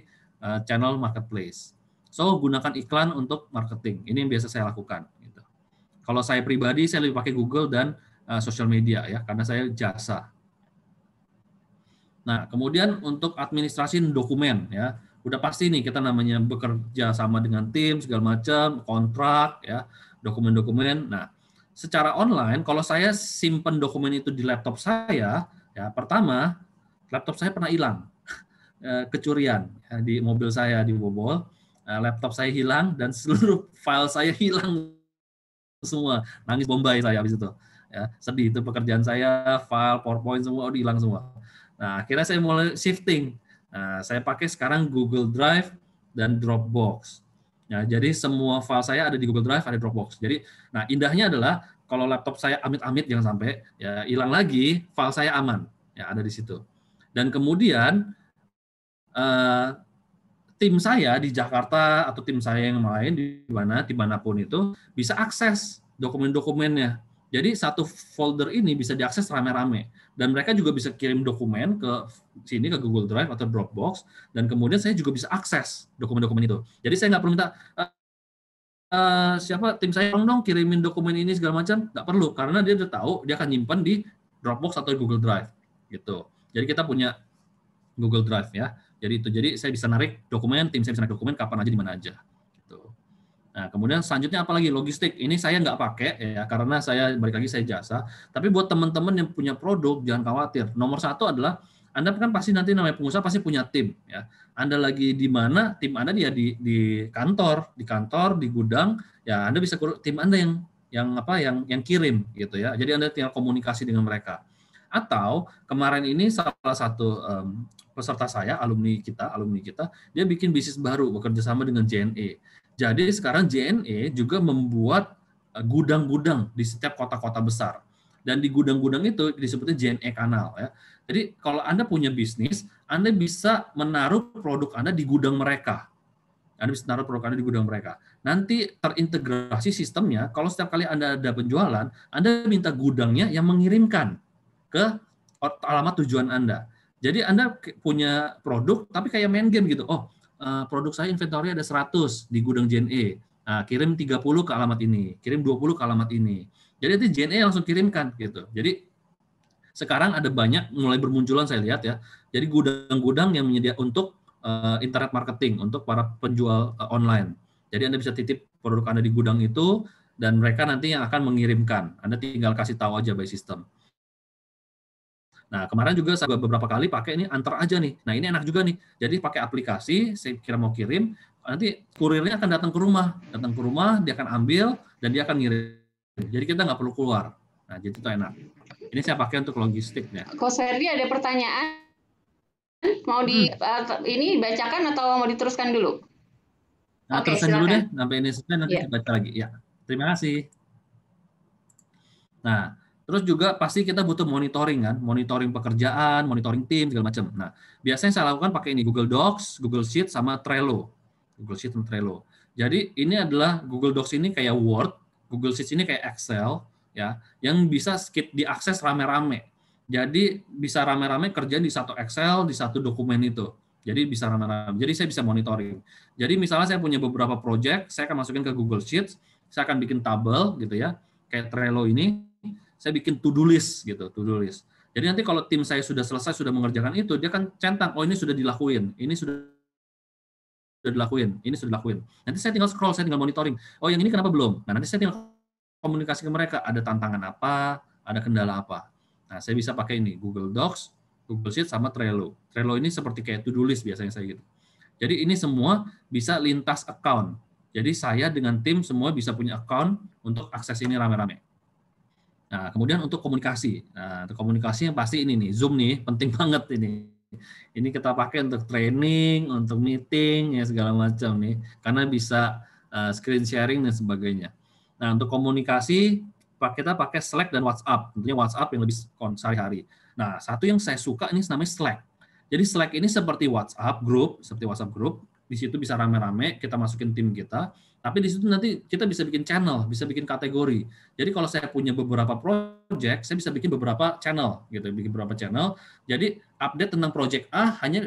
[SPEAKER 2] channel marketplace. So, gunakan iklan untuk marketing. Ini yang biasa saya lakukan. Gitu. Kalau saya pribadi, saya lebih pakai Google dan social media ya, karena saya jasa. Nah, kemudian untuk administrasi dokumen ya, udah pasti nih kita namanya bekerja sama dengan tim segala macam, kontrak ya, dokumen-dokumen. Nah, secara online kalau saya simpan dokumen itu di laptop saya, ya pertama laptop saya pernah hilang, kecurian ya, di mobil saya dibobol, laptop saya hilang dan seluruh file saya hilang semua, nangis bombay saya habis itu. Ya, sedih itu pekerjaan saya, file, PowerPoint semua udah hilang semua. Nah, akhirnya saya mulai shifting. Nah, saya pakai sekarang Google Drive dan Dropbox. Nah, jadi semua file saya ada di Google Drive, ada Dropbox. Jadi, nah indahnya adalah kalau laptop saya amit-amit jangan sampai ya hilang lagi, file saya aman, ya ada di situ. Dan kemudian tim saya di Jakarta atau tim saya yang lain dimanapun itu bisa akses dokumen-dokumennya. Jadi satu folder ini bisa diakses rame-rame dan mereka juga bisa kirim dokumen ke sini ke Google Drive atau Dropbox dan kemudian saya juga bisa akses dokumen-dokumen itu. Jadi saya nggak perlu minta siapa tim saya dong kirimin dokumen ini segala macam, nggak perlu karena dia udah tahu dia akan nyimpan di Dropbox atau Google Drive gitu. Jadi kita punya Google Drive ya. Jadi saya bisa narik dokumen, tim saya bisa narik dokumen kapan aja di mana aja. Gitu. Nah, kemudian selanjutnya apalagi logistik. Ini saya nggak pakai ya karena saya balik lagi saya jasa. Tapi buat teman-teman yang punya produk jangan khawatir. Nomor satu adalah Anda kan pasti nanti namanya pengusaha pasti punya tim ya. Anda lagi di mana tim Anda dia di kantor, di gudang ya Anda bisa tim Anda yang kirim gitu ya. Jadi Anda tinggal komunikasi dengan mereka. Atau kemarin ini salah satu peserta saya alumni kita dia bikin bisnis baru bekerja sama dengan JNE. Jadi sekarang JNE juga membuat gudang-gudang di setiap kota-kota besar. Dan di gudang-gudang itu disebutnya JNE Kanal ya. Jadi kalau Anda punya bisnis, Anda bisa menaruh produk Anda di gudang mereka. Anda bisa menaruh produk Anda di gudang mereka. Nanti terintegrasi sistemnya, kalau setiap kali Anda ada penjualan, Anda minta gudangnya yang mengirimkan ke alamat tujuan Anda. Jadi Anda punya produk tapi kayak main game gitu. Oh, produk saya inventory ada 100 di gudang JNE. Nah, kirim 30 ke alamat ini, kirim 20 ke alamat ini. Jadi itu JNE langsung kirimkan gitu. Jadi sekarang ada banyak mulai bermunculan saya lihat ya. Jadi gudang-gudang yang menyediakan untuk internet marketing untuk para penjual online. Jadi Anda bisa titip produk Anda di gudang itu dan mereka nanti yang akan mengirimkan. Anda tinggal kasih tahu aja by system. Nah, kemarin juga saya beberapa kali pakai ini antar aja nih. Nah, ini enak juga nih. Jadi pakai aplikasi, saya kira mau kirim, nanti kurirnya akan datang ke rumah. Datang ke rumah, dia akan ambil, dan dia akan ngirim. Jadi kita nggak perlu keluar. Nah, jadi itu enak. Ini saya pakai untuk logistiknya.
[SPEAKER 1] Coach Ferdi ada pertanyaan? Mau ini dibacakan atau mau diteruskan dulu?
[SPEAKER 2] Nah, teruskan dulu deh. Sampai ini selesai, nanti kita baca lagi. Ya, terima kasih. Nah, terus juga pasti kita butuh monitoring kan, monitoring pekerjaan, monitoring tim segala macam. Nah, biasanya saya lakukan pakai ini Google Docs, Google Sheet sama Trello. Google Sheet sama Trello. Jadi ini adalah Google Docs ini kayak Word, Google Sheet ini kayak Excel ya, yang bisa diakses rame-rame. Jadi bisa rame-rame kerja di satu Excel, di satu dokumen itu. Jadi bisa rame-rame. Jadi saya bisa monitoring. Jadi misalnya saya punya beberapa project, saya akan masukin ke Google Sheets, saya akan bikin tabel gitu ya, kayak Trello ini. Saya bikin to-do list gitu, to-do list. Jadi nanti kalau tim saya sudah selesai, sudah mengerjakan itu, dia akan centang, oh ini sudah dilakuin, ini sudah dilakuin, ini sudah dilakuin. Nanti saya tinggal scroll, saya tinggal monitoring. Oh yang ini kenapa belum? Nah nanti saya tinggal komunikasi ke mereka, ada tantangan apa, ada kendala apa. Nah saya bisa pakai ini, Google Docs, Google Sheet, sama Trello. Trello ini seperti kayak to-do list biasanya saya gitu. Jadi ini semua bisa lintas account. Jadi saya dengan tim semua bisa punya account untuk akses ini rame-rame. Nah, kemudian untuk komunikasi. Nah, untuk komunikasi yang pasti ini nih, Zoom nih, penting banget ini. Ini kita pakai untuk training, untuk meeting, ya segala macam nih. Karena bisa screen sharing dan sebagainya. Nah, untuk komunikasi, kita pakai Slack dan WhatsApp. Tentunya WhatsApp yang lebih sehari-hari. Nah, satu yang saya suka ini namanya Slack. Jadi Slack ini seperti WhatsApp group. Di situ bisa rame-rame, kita masukin tim kita. Tapi di situ nanti kita bisa bikin channel, bisa bikin kategori. Jadi kalau saya punya beberapa project, saya bisa bikin beberapa channel, gitu, bikin beberapa channel. Jadi update tentang project A hanya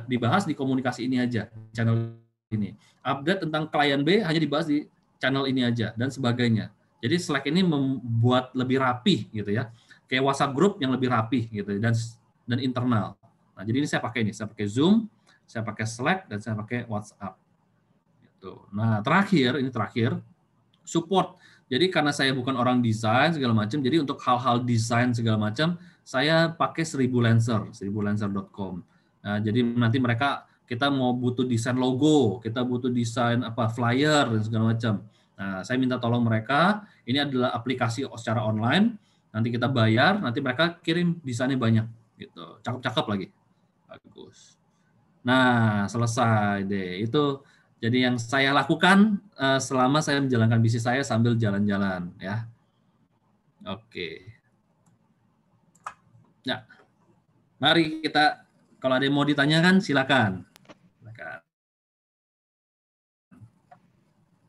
[SPEAKER 2] dibahas di komunikasi ini aja, channel ini. Update tentang klien B hanya dibahas di channel ini aja dan sebagainya. Jadi Slack ini membuat lebih rapih, gitu ya, kayak WhatsApp group yang lebih rapih, gitu, dan internal. Nah, jadi ini saya pakai Zoom, saya pakai Slack, dan saya pakai WhatsApp. Nah, terakhir support. Jadi karena saya bukan orang desain segala macam, jadi untuk hal-hal desain segala macam saya pakai 1000lancer.com. Nah, jadi nanti kita mau butuh desain logo, kita butuh desain flyer dan segala macam. Nah, saya minta tolong mereka. Ini adalah aplikasi secara online. Nanti kita bayar, nanti mereka kirim desainnya banyak, gitu. Cakep-cakep lagi, bagus. Nah, selesai deh. Itu jadi yang saya lakukan selama saya menjalankan bisnis saya sambil jalan-jalan, ya. Oke. Ya. Mari kita, kalau ada yang mau ditanyakan, silakan.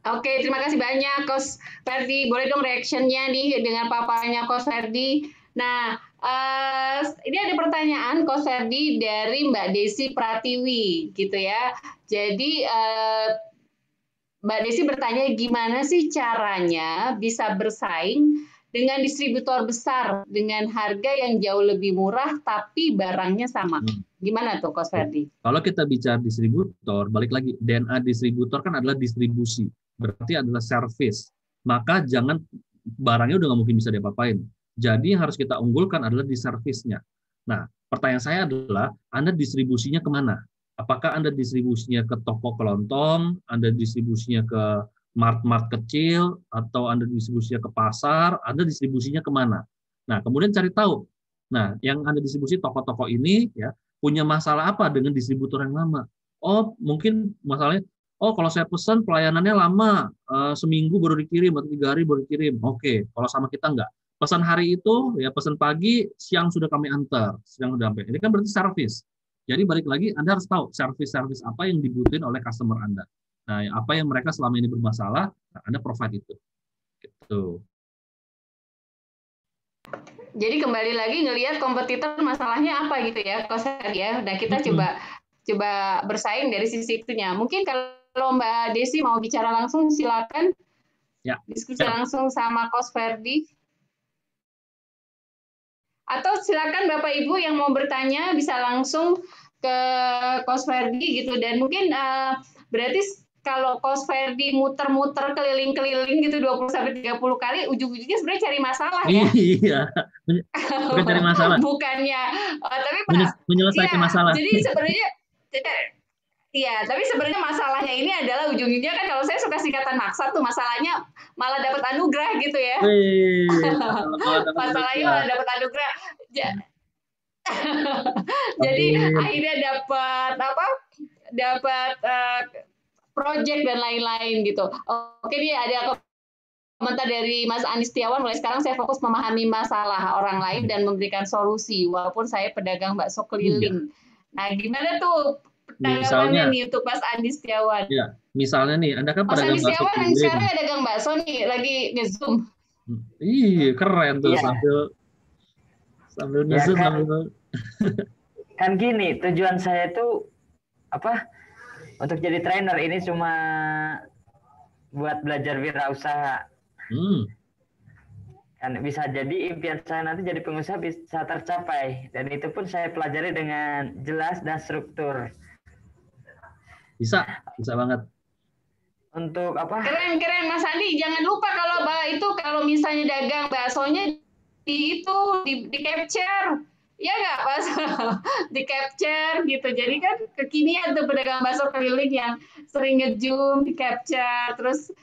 [SPEAKER 1] Oke, terima kasih banyak Coach Ferdi. Boleh dong reaction-nya nih dengan paparnya Coach Ferdi. Nah, ini ada pertanyaan Coach Ferdi dari Mbak Desi Pratiwi, gitu ya. Jadi Mbak Desi bertanya gimana sih caranya bisa bersaing dengan distributor besar dengan harga yang jauh lebih murah tapi barangnya sama. Gimana tuh Coach Ferdi?
[SPEAKER 2] Kalau kita bicara distributor, balik lagi, DNA distributor kan adalah distribusi, berarti adalah service. Maka barangnya udah nggak mungkin bisa diapa-apain. Jadi yang harus kita unggulkan adalah di service-nya. Nah, pertanyaan saya adalah, Anda distribusinya kemana? Apakah Anda distribusinya ke toko kelontong, Anda distribusinya ke mart-mart kecil, atau Anda distribusinya ke pasar, Anda distribusinya kemana? Nah, kemudian cari tahu. Nah, yang Anda distribusi toko-toko ini ya punya masalah apa dengan distributor yang lama? Oh, mungkin masalahnya, kalau saya pesan pelayanannya lama, seminggu baru dikirim, atau 3 hari baru dikirim. Oke, kalau sama kita enggak. Pesan hari itu, ya pesan pagi, siang sudah kami antar, siang sudah sampai. Ini kan berarti service. Jadi balik lagi, Anda harus tahu service apa yang dibutuhin oleh customer Anda. Nah, apa yang mereka selama ini bermasalah, Anda provide itu. Gitu.
[SPEAKER 1] Jadi kembali lagi ngelihat kompetitor masalahnya apa gitu ya, Coach Ferdi ya. Nah, kita coba bersaing dari sisi itunya. Mungkin kalau Mbak Desi mau bicara langsung, silakan.
[SPEAKER 2] Ya.
[SPEAKER 1] Diskusi langsung sama Coach Ferdi. Atau silakan Bapak Ibu yang mau bertanya bisa langsung ke Coach Ferdi gitu. Dan mungkin berarti kalau Coach Ferdi muter-muter keliling-keliling gitu 20-30 kali, ujung-ujungnya sebenarnya cari masalah ya.
[SPEAKER 2] Iya, bukan cari masalah.
[SPEAKER 1] Bukannya, tapi
[SPEAKER 2] menyelesaikan masalah.
[SPEAKER 1] Jadi sebenarnya, iya, tapi sebenarnya masalahnya ini adalah ujung-ujungnya kan kalau saya suka singkatan maksat tuh masalahnya malah dapat anugerah gitu ya. Masalahnya malah dapat anugerah. Jadi akhirnya dapat project dan lain-lain gitu. Oke, nih ada komentar dari Mas Andi Setiawan, mulai sekarang saya fokus memahami masalah orang lain dan memberikan solusi walaupun saya pedagang bakso keliling. Nah, gimana tuh tanggapannya nih untuk Mas Andi Setiawan?
[SPEAKER 2] Ya, misalnya nih, Anda kan pedagang bakso keliling.
[SPEAKER 1] Mas Andi Setiawan yang sekarang pedagang bakso nih, lagi nge-zoom.
[SPEAKER 2] Ih, keren tuh sambil nge-zoom.
[SPEAKER 4] Ya, kan gini, tujuan saya tuh untuk jadi trainer ini cuma buat belajar wirausaha. Kan bisa jadi impian saya nanti jadi pengusaha bisa tercapai, dan itu pun saya pelajari dengan jelas dan struktur.
[SPEAKER 2] Bisa banget.
[SPEAKER 4] Untuk
[SPEAKER 1] Keren Mas Andi, jangan lupa kalau misalnya dagang baksonya di capture. Ya nggak, Mas? Di capture gitu. Jadi kan kekinian tuh pedagang bakso keliling yang sering nge-zoom, di capture, terus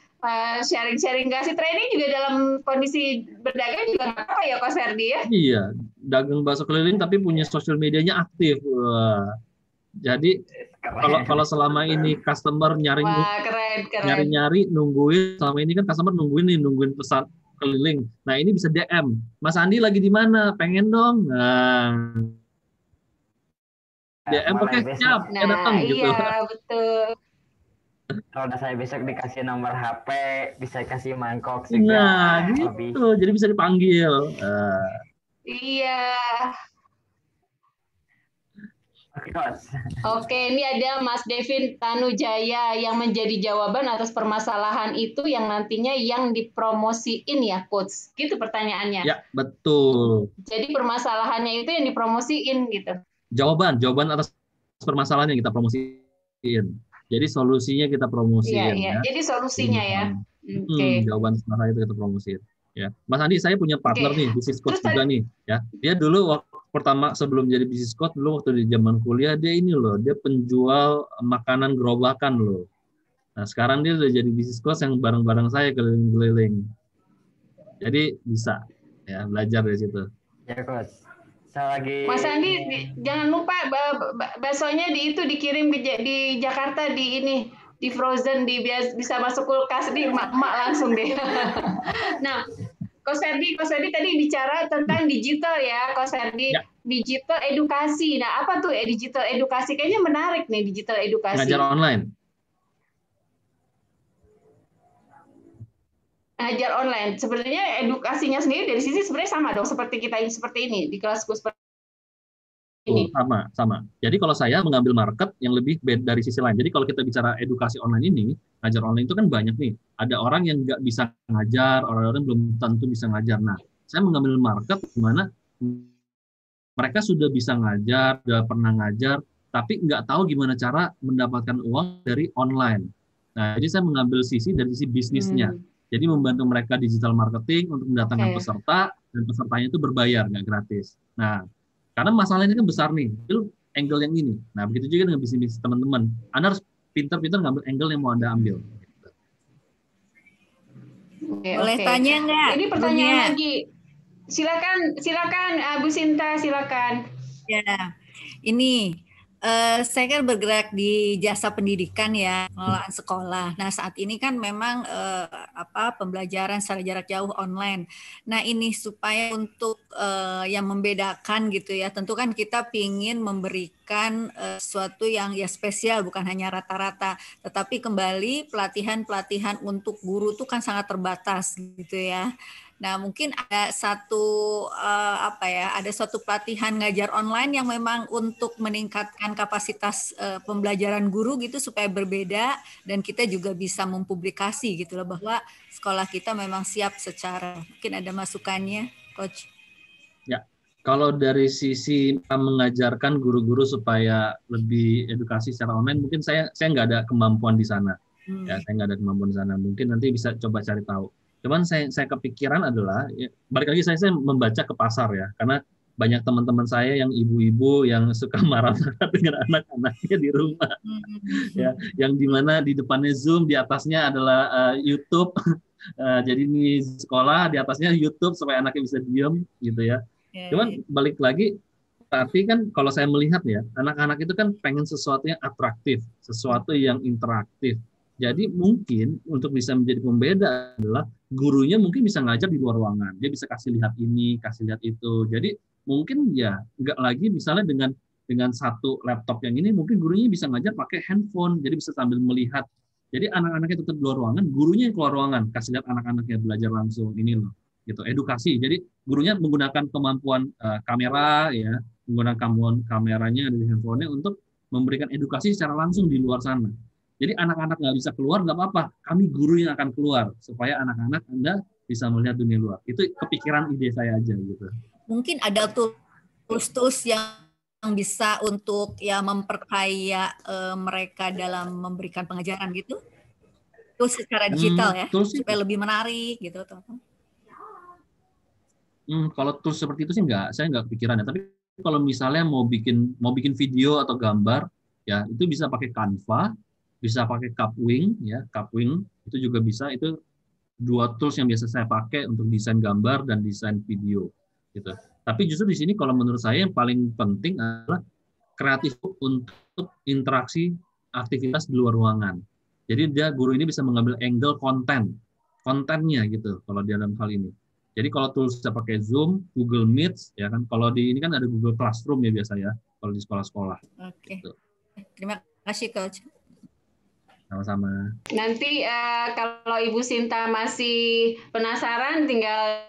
[SPEAKER 1] sharing-sharing, kasih training juga dalam kondisi berdagang juga nggak apa ya, Coach Ferdi ya? Iya,
[SPEAKER 2] dagang bakso keliling tapi punya sosial medianya aktif. Wah. Jadi kalau selama ini customer nyari-nyari nungguin, selama ini kan customer nungguin pesan keliling. Nah, ini bisa DM. Mas Andi lagi di mana? Pengen dong. Nah, DM oke,
[SPEAKER 4] Mulai besok,
[SPEAKER 2] siap, saya datang
[SPEAKER 1] Nah,
[SPEAKER 2] gitu.
[SPEAKER 1] iya betul.
[SPEAKER 4] kalau udah saya besok dikasih nomor HP, bisa kasih mangkok
[SPEAKER 2] Nah,
[SPEAKER 4] juga. Lebih.
[SPEAKER 2] gitu. Jadi bisa dipanggil.
[SPEAKER 1] Iya.
[SPEAKER 4] Oke, Coach.
[SPEAKER 1] Oke, ini ada Mas Devin Tanujaya yang menjadi jawaban atas permasalahan itu yang nantinya yang dipromosiin ya, Coach. Gitu pertanyaannya.
[SPEAKER 2] Ya, betul.
[SPEAKER 1] Jadi permasalahannya itu yang dipromosiin gitu.
[SPEAKER 2] Jawaban atas permasalahan yang kita promosiin. Jadi solusinya kita
[SPEAKER 1] Iya,
[SPEAKER 2] promosiin
[SPEAKER 1] iya.
[SPEAKER 2] ya.
[SPEAKER 1] Jadi
[SPEAKER 2] Jadi
[SPEAKER 1] solusinya ya.
[SPEAKER 2] misalnya,
[SPEAKER 1] Oke.
[SPEAKER 2] jawaban masalah itu kita promosiin. Ya, Mas Andi, saya punya partner
[SPEAKER 1] Oke.
[SPEAKER 2] nih, bisnis coach
[SPEAKER 1] Terus
[SPEAKER 2] juga nih. Ya, dia dulu waktu pertama sebelum jadi bisnis coach, dulu waktu di zaman kuliah dia ini loh, dia penjual makanan gerobakan loh. Nah, sekarang dia udah jadi bisnis coach yang bareng-bareng saya keliling-keliling. Jadi bisa ya belajar dari situ.
[SPEAKER 4] Ya, Coach. Saya lagi
[SPEAKER 1] Mas Andi, jangan lupa baksonya di itu dikirim di Jakarta di ini di frozen bisa masuk kulkas di emak langsung deh. Nah, Coach Ferdi tadi bicara tentang digital ya, Coach Ferdi.
[SPEAKER 2] Ya.
[SPEAKER 1] Digital edukasi. Nah, apa tuh digital edukasi? Kayaknya menarik nih digital edukasi.
[SPEAKER 2] Ngajar online.
[SPEAKER 1] Ngajar online. Sebenarnya edukasinya sendiri dari sisi sebenarnya sama dong seperti kita seperti ini di kelasku seperti ini.
[SPEAKER 2] Sama. Jadi kalau saya mengambil market yang lebih beda dari sisi lain. Jadi kalau kita bicara edukasi online ini, ngajar online itu kan banyak nih. Ada orang yang nggak bisa ngajar, orang-orang belum tentu bisa ngajar. Nah, saya mengambil market di mana mereka sudah bisa ngajar, sudah pernah ngajar, tapi nggak tahu gimana cara mendapatkan uang dari online. Nah, jadi saya mengambil sisi dari sisi bisnisnya. Jadi membantu mereka digital marketing untuk mendatangkan peserta, dan pesertanya itu berbayar, nggak gratis. Nah, karena masalahnya kan besar nih, itu angle yang ini. Nah, begitu juga dengan bisnis teman-teman. Anda harus pintar-pintar ngambil angle yang mau Anda ambil.
[SPEAKER 3] Boleh tanya nggak?
[SPEAKER 1] Ini pertanyaan lagi. Silakan Bu Sinta, silakan.
[SPEAKER 3] Ya, ini saya kan bergerak di jasa pendidikan ya, pengelolaan sekolah. Nah, saat ini kan memang pembelajaran secara jarak jauh online. Nah, ini supaya untuk yang membedakan gitu ya, tentu kan kita ingin memberikan sesuatu yang ya spesial, bukan hanya rata-rata, tetapi kembali pelatihan-pelatihan untuk guru itu kan sangat terbatas gitu ya. Nah, mungkin ada ada suatu pelatihan ngajar online yang memang untuk meningkatkan kapasitas pembelajaran guru gitu supaya berbeda dan kita juga bisa mempublikasi gitu loh bahwa sekolah kita memang siap secara. Mungkin ada masukannya, Coach.
[SPEAKER 2] Ya, kalau dari sisi mengajarkan guru-guru supaya lebih edukasi secara online, mungkin saya nggak ada kemampuan di sana. Ya, saya nggak ada kemampuan di sana. Mungkin nanti bisa coba cari tahu. Cuman saya kepikiran adalah, ya, balik lagi saya membaca ke pasar ya, karena banyak teman-teman saya yang ibu-ibu yang suka marah-marah dengan anak-anaknya di rumah, ya, yang dimana di depannya Zoom, di atasnya adalah YouTube, jadi ini sekolah, di atasnya YouTube supaya anaknya bisa diem gitu ya. Cuman balik lagi, tapi kan kalau saya melihat ya, anak-anak itu kan pengen sesuatu yang atraktif, sesuatu yang interaktif. Jadi mungkin untuk bisa menjadi pembeda adalah gurunya mungkin bisa ngajar di luar ruangan. Dia bisa kasih lihat ini, kasih lihat itu. Jadi mungkin ya nggak lagi misalnya dengan satu laptop yang ini, mungkin gurunya bisa ngajar pakai handphone. Jadi bisa sambil melihat. Jadi anak-anaknya tetap di luar ruangan, gurunya yang keluar ruangan, kasih lihat anak-anaknya belajar langsung. Ini loh, gitu. Edukasi. Jadi gurunya menggunakan kemampuan kamera, ya, menggunakan kemampuan kameranya dari handphonenya untuk memberikan edukasi secara langsung di luar sana. Jadi anak-anak nggak bisa keluar, nggak apa-apa. Kami guru yang akan keluar, supaya anak-anak Anda bisa melihat dunia luar. Itu kepikiran ide saya aja gitu.
[SPEAKER 3] Mungkin ada tools-tools yang bisa untuk ya memperkaya mereka dalam memberikan pengajaran gitu. Tools secara digital ya, supaya lebih menarik gitu.
[SPEAKER 2] Kalau tools seperti itu sih saya nggak kepikiran ya. Tapi kalau misalnya mau bikin video atau gambar, ya itu bisa pakai Canva, bisa pakai Kapwing, ya Kapwing itu juga bisa. Itu dua tools yang biasa saya pakai untuk desain gambar dan desain video, gitu. Tapi justru di sini kalau menurut saya yang paling penting adalah kreatif untuk interaksi aktivitas di luar ruangan. Jadi guru ini bisa mengambil angle konten. kontennya gitu kalau di dalam hal ini. Jadi kalau tools saya pakai Zoom, Google Meet, ya kan. Kalau di ini kan ada Google Classroom ya biasa ya, kalau di sekolah-sekolah.
[SPEAKER 3] Oke.
[SPEAKER 2] Gitu.
[SPEAKER 3] Terima kasih, Coach.
[SPEAKER 2] Sama-sama.
[SPEAKER 1] Nanti kalau Ibu Sinta masih penasaran, tinggal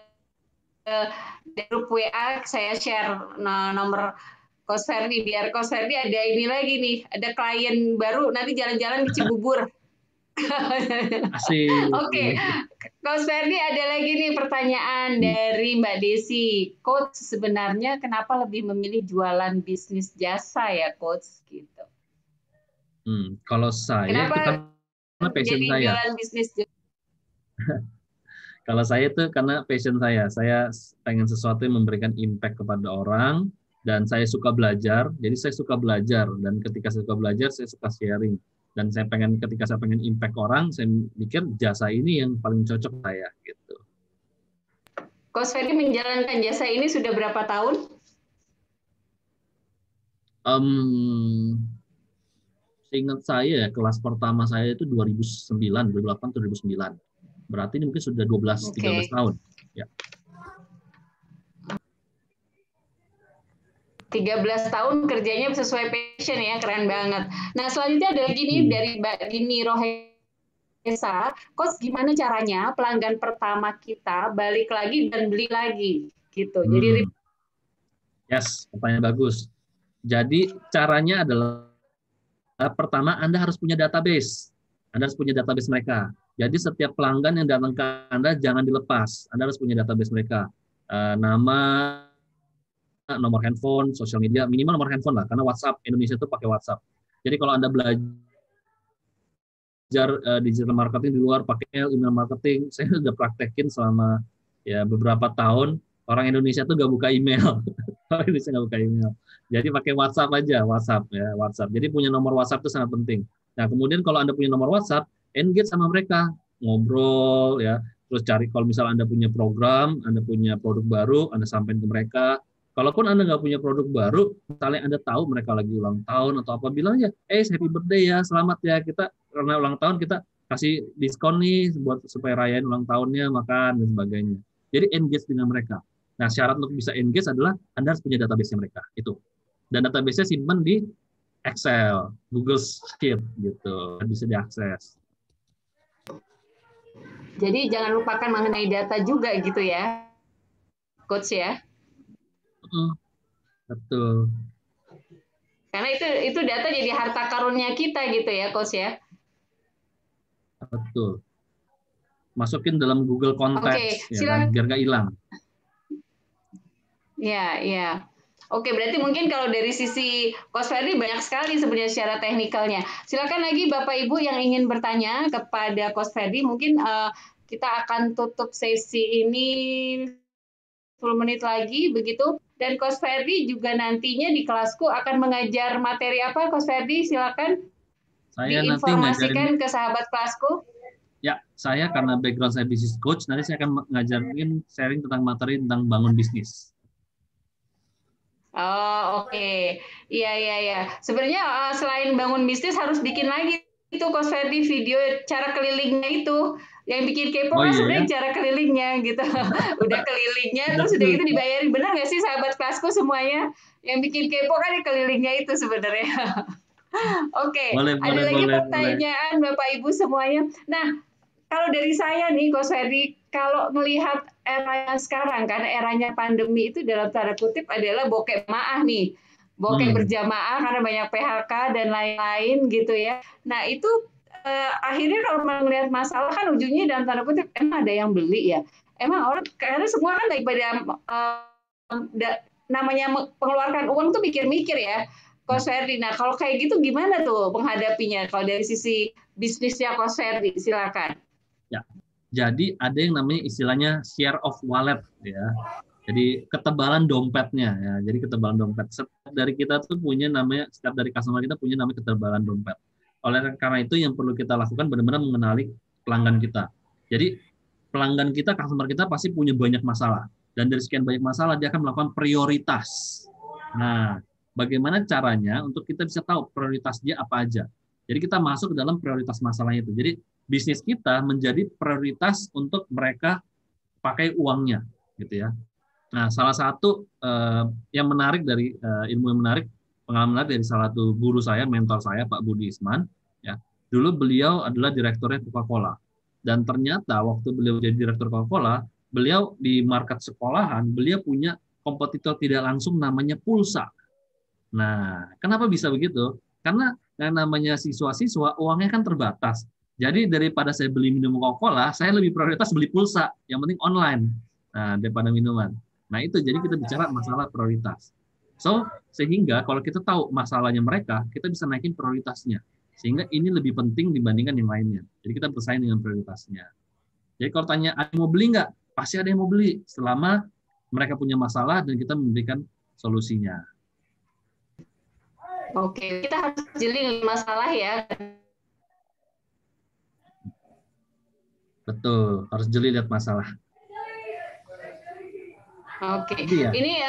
[SPEAKER 1] di grup WA saya share nomor Coach Ferdi, biar Coach Ferdi ada ini lagi nih, ada klien baru, nanti jalan-jalan di Cibubur.
[SPEAKER 2] Asik.
[SPEAKER 1] Oke, Coach Ferdi ada lagi nih pertanyaan dari Mbak Desi. Coach, sebenarnya kenapa lebih memilih jualan bisnis jasa ya, Coach? Gitu.
[SPEAKER 2] Kalau saya
[SPEAKER 1] kenapa
[SPEAKER 2] itu karena passion
[SPEAKER 1] jadi
[SPEAKER 2] saya.
[SPEAKER 1] Jualan bisnis jasa?
[SPEAKER 2] Kalau saya itu karena passion saya. Saya pengen sesuatu yang memberikan impact kepada orang dan saya suka belajar. Jadi saya suka belajar dan ketika saya suka belajar saya suka sharing. Dan ketika saya pengen impact orang, saya mikir jasa ini yang paling cocok saya gitu.
[SPEAKER 1] Coach Ferdi menjalankan jasa ini sudah berapa tahun?
[SPEAKER 2] Seingat saya kelas pertama saya itu 2009, 2008, 2009. Berarti ini mungkin sudah 12-13 tahun. Ya.
[SPEAKER 1] 13 tahun kerjanya sesuai passion ya, keren banget. Nah, selanjutnya ada lagi nih dari Mbak Dini Rohesa. Coach, gimana caranya pelanggan pertama kita balik lagi dan beli lagi? Gitu. Jadi
[SPEAKER 2] yes, pertanyaan bagus. Jadi caranya adalah pertama Anda harus punya database. Anda harus punya database mereka. Jadi setiap pelanggan yang datang ke Anda jangan dilepas. Anda harus punya database mereka. Nama, nomor handphone, sosial media, minimal nomor handphone lah, karena WhatsApp, Indonesia itu pakai WhatsApp. Jadi kalau Anda belajar digital marketing di luar pakai email marketing, saya sudah praktekin selama ya beberapa tahun, orang Indonesia tuh nggak buka email. Orang Indonesia nggak buka email. Jadi pakai WhatsApp aja, WhatsApp. Jadi punya nomor WhatsApp itu sangat penting. Nah, kemudian kalau Anda punya nomor WhatsApp, engage sama mereka, ngobrol ya, terus cari kalau misalnya Anda punya program, Anda punya produk baru, Anda sampaikan ke mereka. Kalaupun Anda nggak punya produk baru, misalnya Anda tahu mereka lagi ulang tahun atau apa, bilang aja, happy birthday ya, selamat ya, kita karena ulang tahun kita kasih diskon nih buat supaya rayain ulang tahunnya, makan dan sebagainya. Jadi engage dengan mereka. Nah, syarat untuk bisa engage adalah Anda harus punya database mereka, itu. Dan database-nya simpan di Excel, Google Sheet gitu, bisa diakses.
[SPEAKER 1] Jadi jangan lupakan mengenai data juga gitu ya, Coach ya.
[SPEAKER 2] Betul.
[SPEAKER 1] Karena itu data jadi harta karunnya kita gitu ya, Coach ya.
[SPEAKER 2] Betul. Masukin dalam Google Contacts ya kan, biar nggak hilang.
[SPEAKER 1] Ya. Oke, berarti mungkin kalau dari sisi Coach Ferdi banyak sekali sebenarnya secara teknikalnya. Silakan lagi Bapak Ibu yang ingin bertanya kepada Coach Ferdi, mungkin kita akan tutup sesi ini 10 menit lagi begitu. Dan Coach Ferdi juga nantinya di kelasku akan mengajar materi apa, Coach Ferdi? Silakan
[SPEAKER 2] saya
[SPEAKER 1] diinformasikan ke sahabat kelasku.
[SPEAKER 2] Ya, saya karena background saya business coach, nanti saya akan ngajarin sharing tentang materi tentang bangun bisnis.
[SPEAKER 1] Oh, oke. Iya. Sebenarnya selain bangun bisnis harus bikin lagi itu Coach Ferdi video cara kelilingnya itu. Yang bikin kepo kan sebenarnya cara kelilingnya gitu. Udah kelilingnya terus udah gitu dibayarin. Benar nggak sih sahabat kelasku semuanya? Yang bikin kepo kan kelilingnya itu sebenarnya. Oke, ada lagi pertanyaan Bapak Ibu semuanya. Nah, kalau dari saya nih, Coach Ferdi, kalau melihat era yang sekarang, karena eranya pandemi itu dalam tanda kutip adalah bokeh jamaah nih. Bokeh berjamaah karena banyak PHK dan lain-lain gitu ya. Nah, itu akhirnya kalau melihat masalah kan ujungnya dalam tanda kutip, emang ada yang beli ya? Emang orang, karena semua kan daripada namanya mengeluarkan uang tuh mikir-mikir ya. Coach Ferdi, nah kalau kayak gitu gimana tuh menghadapinya? Kalau dari sisi bisnisnya Coach Ferdi, silakan.
[SPEAKER 2] Ya, jadi ada yang namanya istilahnya share of wallet ya. Jadi ketebalan dompetnya ya. Jadi ketebalan dompet. Setiap dari kita tuh punya namanya, setiap dari customer kita punya namanya ketebalan dompet. Oleh karena itu yang perlu kita lakukan benar-benar mengenali pelanggan kita. Jadi pelanggan kita, customer kita pasti punya banyak masalah. Dan dari sekian banyak masalah dia akan melakukan prioritas. Nah, bagaimana caranya untuk kita bisa tahu prioritas dia apa aja. Jadi kita masuk ke dalam prioritas masalahnya itu. Jadi bisnis kita menjadi prioritas untuk mereka pakai uangnya, gitu ya. Nah, salah satu yang menarik dari ilmu yang menarik, pengalaman menarik dari salah satu guru saya, mentor saya, Pak Budi Isman, ya. Dulu beliau adalah direkturnya Coca-Cola. Dan ternyata waktu beliau jadi direktur Coca-Cola, beliau di market sekolahan, beliau punya kompetitor tidak langsung namanya pulsa. Nah, kenapa bisa begitu? Karena yang namanya siswa-siswa, uangnya kan terbatas. Jadi daripada saya beli minum Coca-Cola, saya lebih prioritas beli pulsa, yang penting online, nah, daripada minuman. Nah, itu jadi kita bicara masalah prioritas. So, sehingga kalau kita tahu masalahnya mereka, kita bisa naikin prioritasnya. Sehingga ini lebih penting dibandingkan yang lainnya. Jadi kita bersaing dengan prioritasnya. Jadi kalau tanya, ada yang mau beli nggak? Pasti ada yang mau beli, selama mereka punya masalah dan kita memberikan solusinya.
[SPEAKER 1] Oke, kita harus jeli masalah ya.
[SPEAKER 2] Betul, harus jeli lihat masalah.
[SPEAKER 1] Oke, ini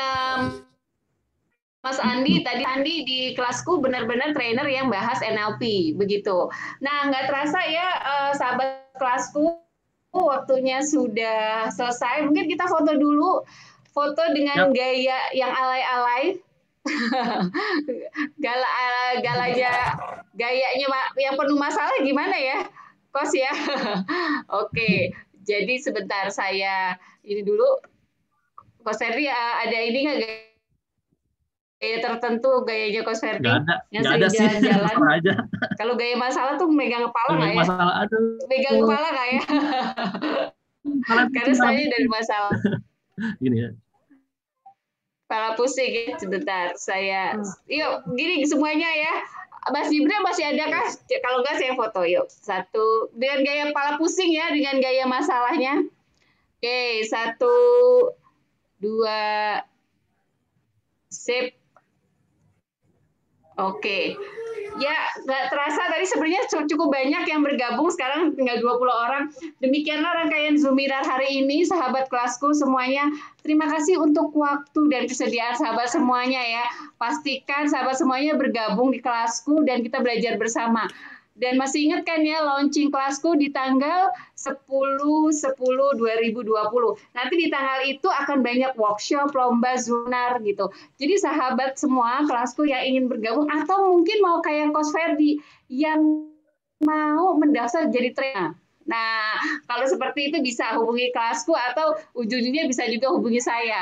[SPEAKER 1] Mas Andi, tadi Andi di kelasku benar-benar trainer yang bahas NLP, begitu. Nah, nggak terasa ya, sahabat kelasku, waktunya sudah selesai. Mungkin kita foto dulu, foto dengan gaya yang alay-alay. Gayanya yang penuh masalah gimana ya, Kos ya? Oke, jadi sebentar saya ini dulu. Kos Ferdi ada ini nggak gaya tertentu, gayanya Kos Ferdi?
[SPEAKER 2] Nggak ada,
[SPEAKER 1] yang
[SPEAKER 2] nggak ada sih,
[SPEAKER 1] jalan-jalan.
[SPEAKER 2] aja.
[SPEAKER 1] Kalau gaya masalah tuh megang kepala nggak ya?
[SPEAKER 2] Masalah, aduh.
[SPEAKER 1] Megang kepala nggak ya? Karena saya dari masalah.
[SPEAKER 2] Gini ya.
[SPEAKER 1] Kepala pusing ya, sebentar. Saya, yuk gini semuanya ya. Mas Jibril masih ada kah? Kalau nggak saya foto, yuk. Satu, dengan gaya kepala pusing ya, dengan gaya masalahnya. Oke, 1, 2, sip. Oke. Ya, nggak terasa tadi sebenarnya cukup banyak yang bergabung, sekarang tinggal 20 orang. Demikianlah rangkaian Zoomirar hari ini, sahabat kelasku semuanya. Terima kasih untuk waktu dan kesediaan sahabat semuanya ya. Pastikan sahabat semuanya bergabung di kelasku dan kita belajar bersama. Dan masih ingat kan ya, launching kelasku di tanggal 10/10/2020. Nanti di tanggal itu akan banyak workshop, lomba, Zoomirar gitu. Jadi sahabat semua kelasku yang ingin bergabung atau mungkin mau kayak Kos Ferdi yang mau mendaftar jadi trainer. Nah, kalau seperti itu bisa hubungi kelasku atau ujung-ujungnya bisa juga hubungi saya.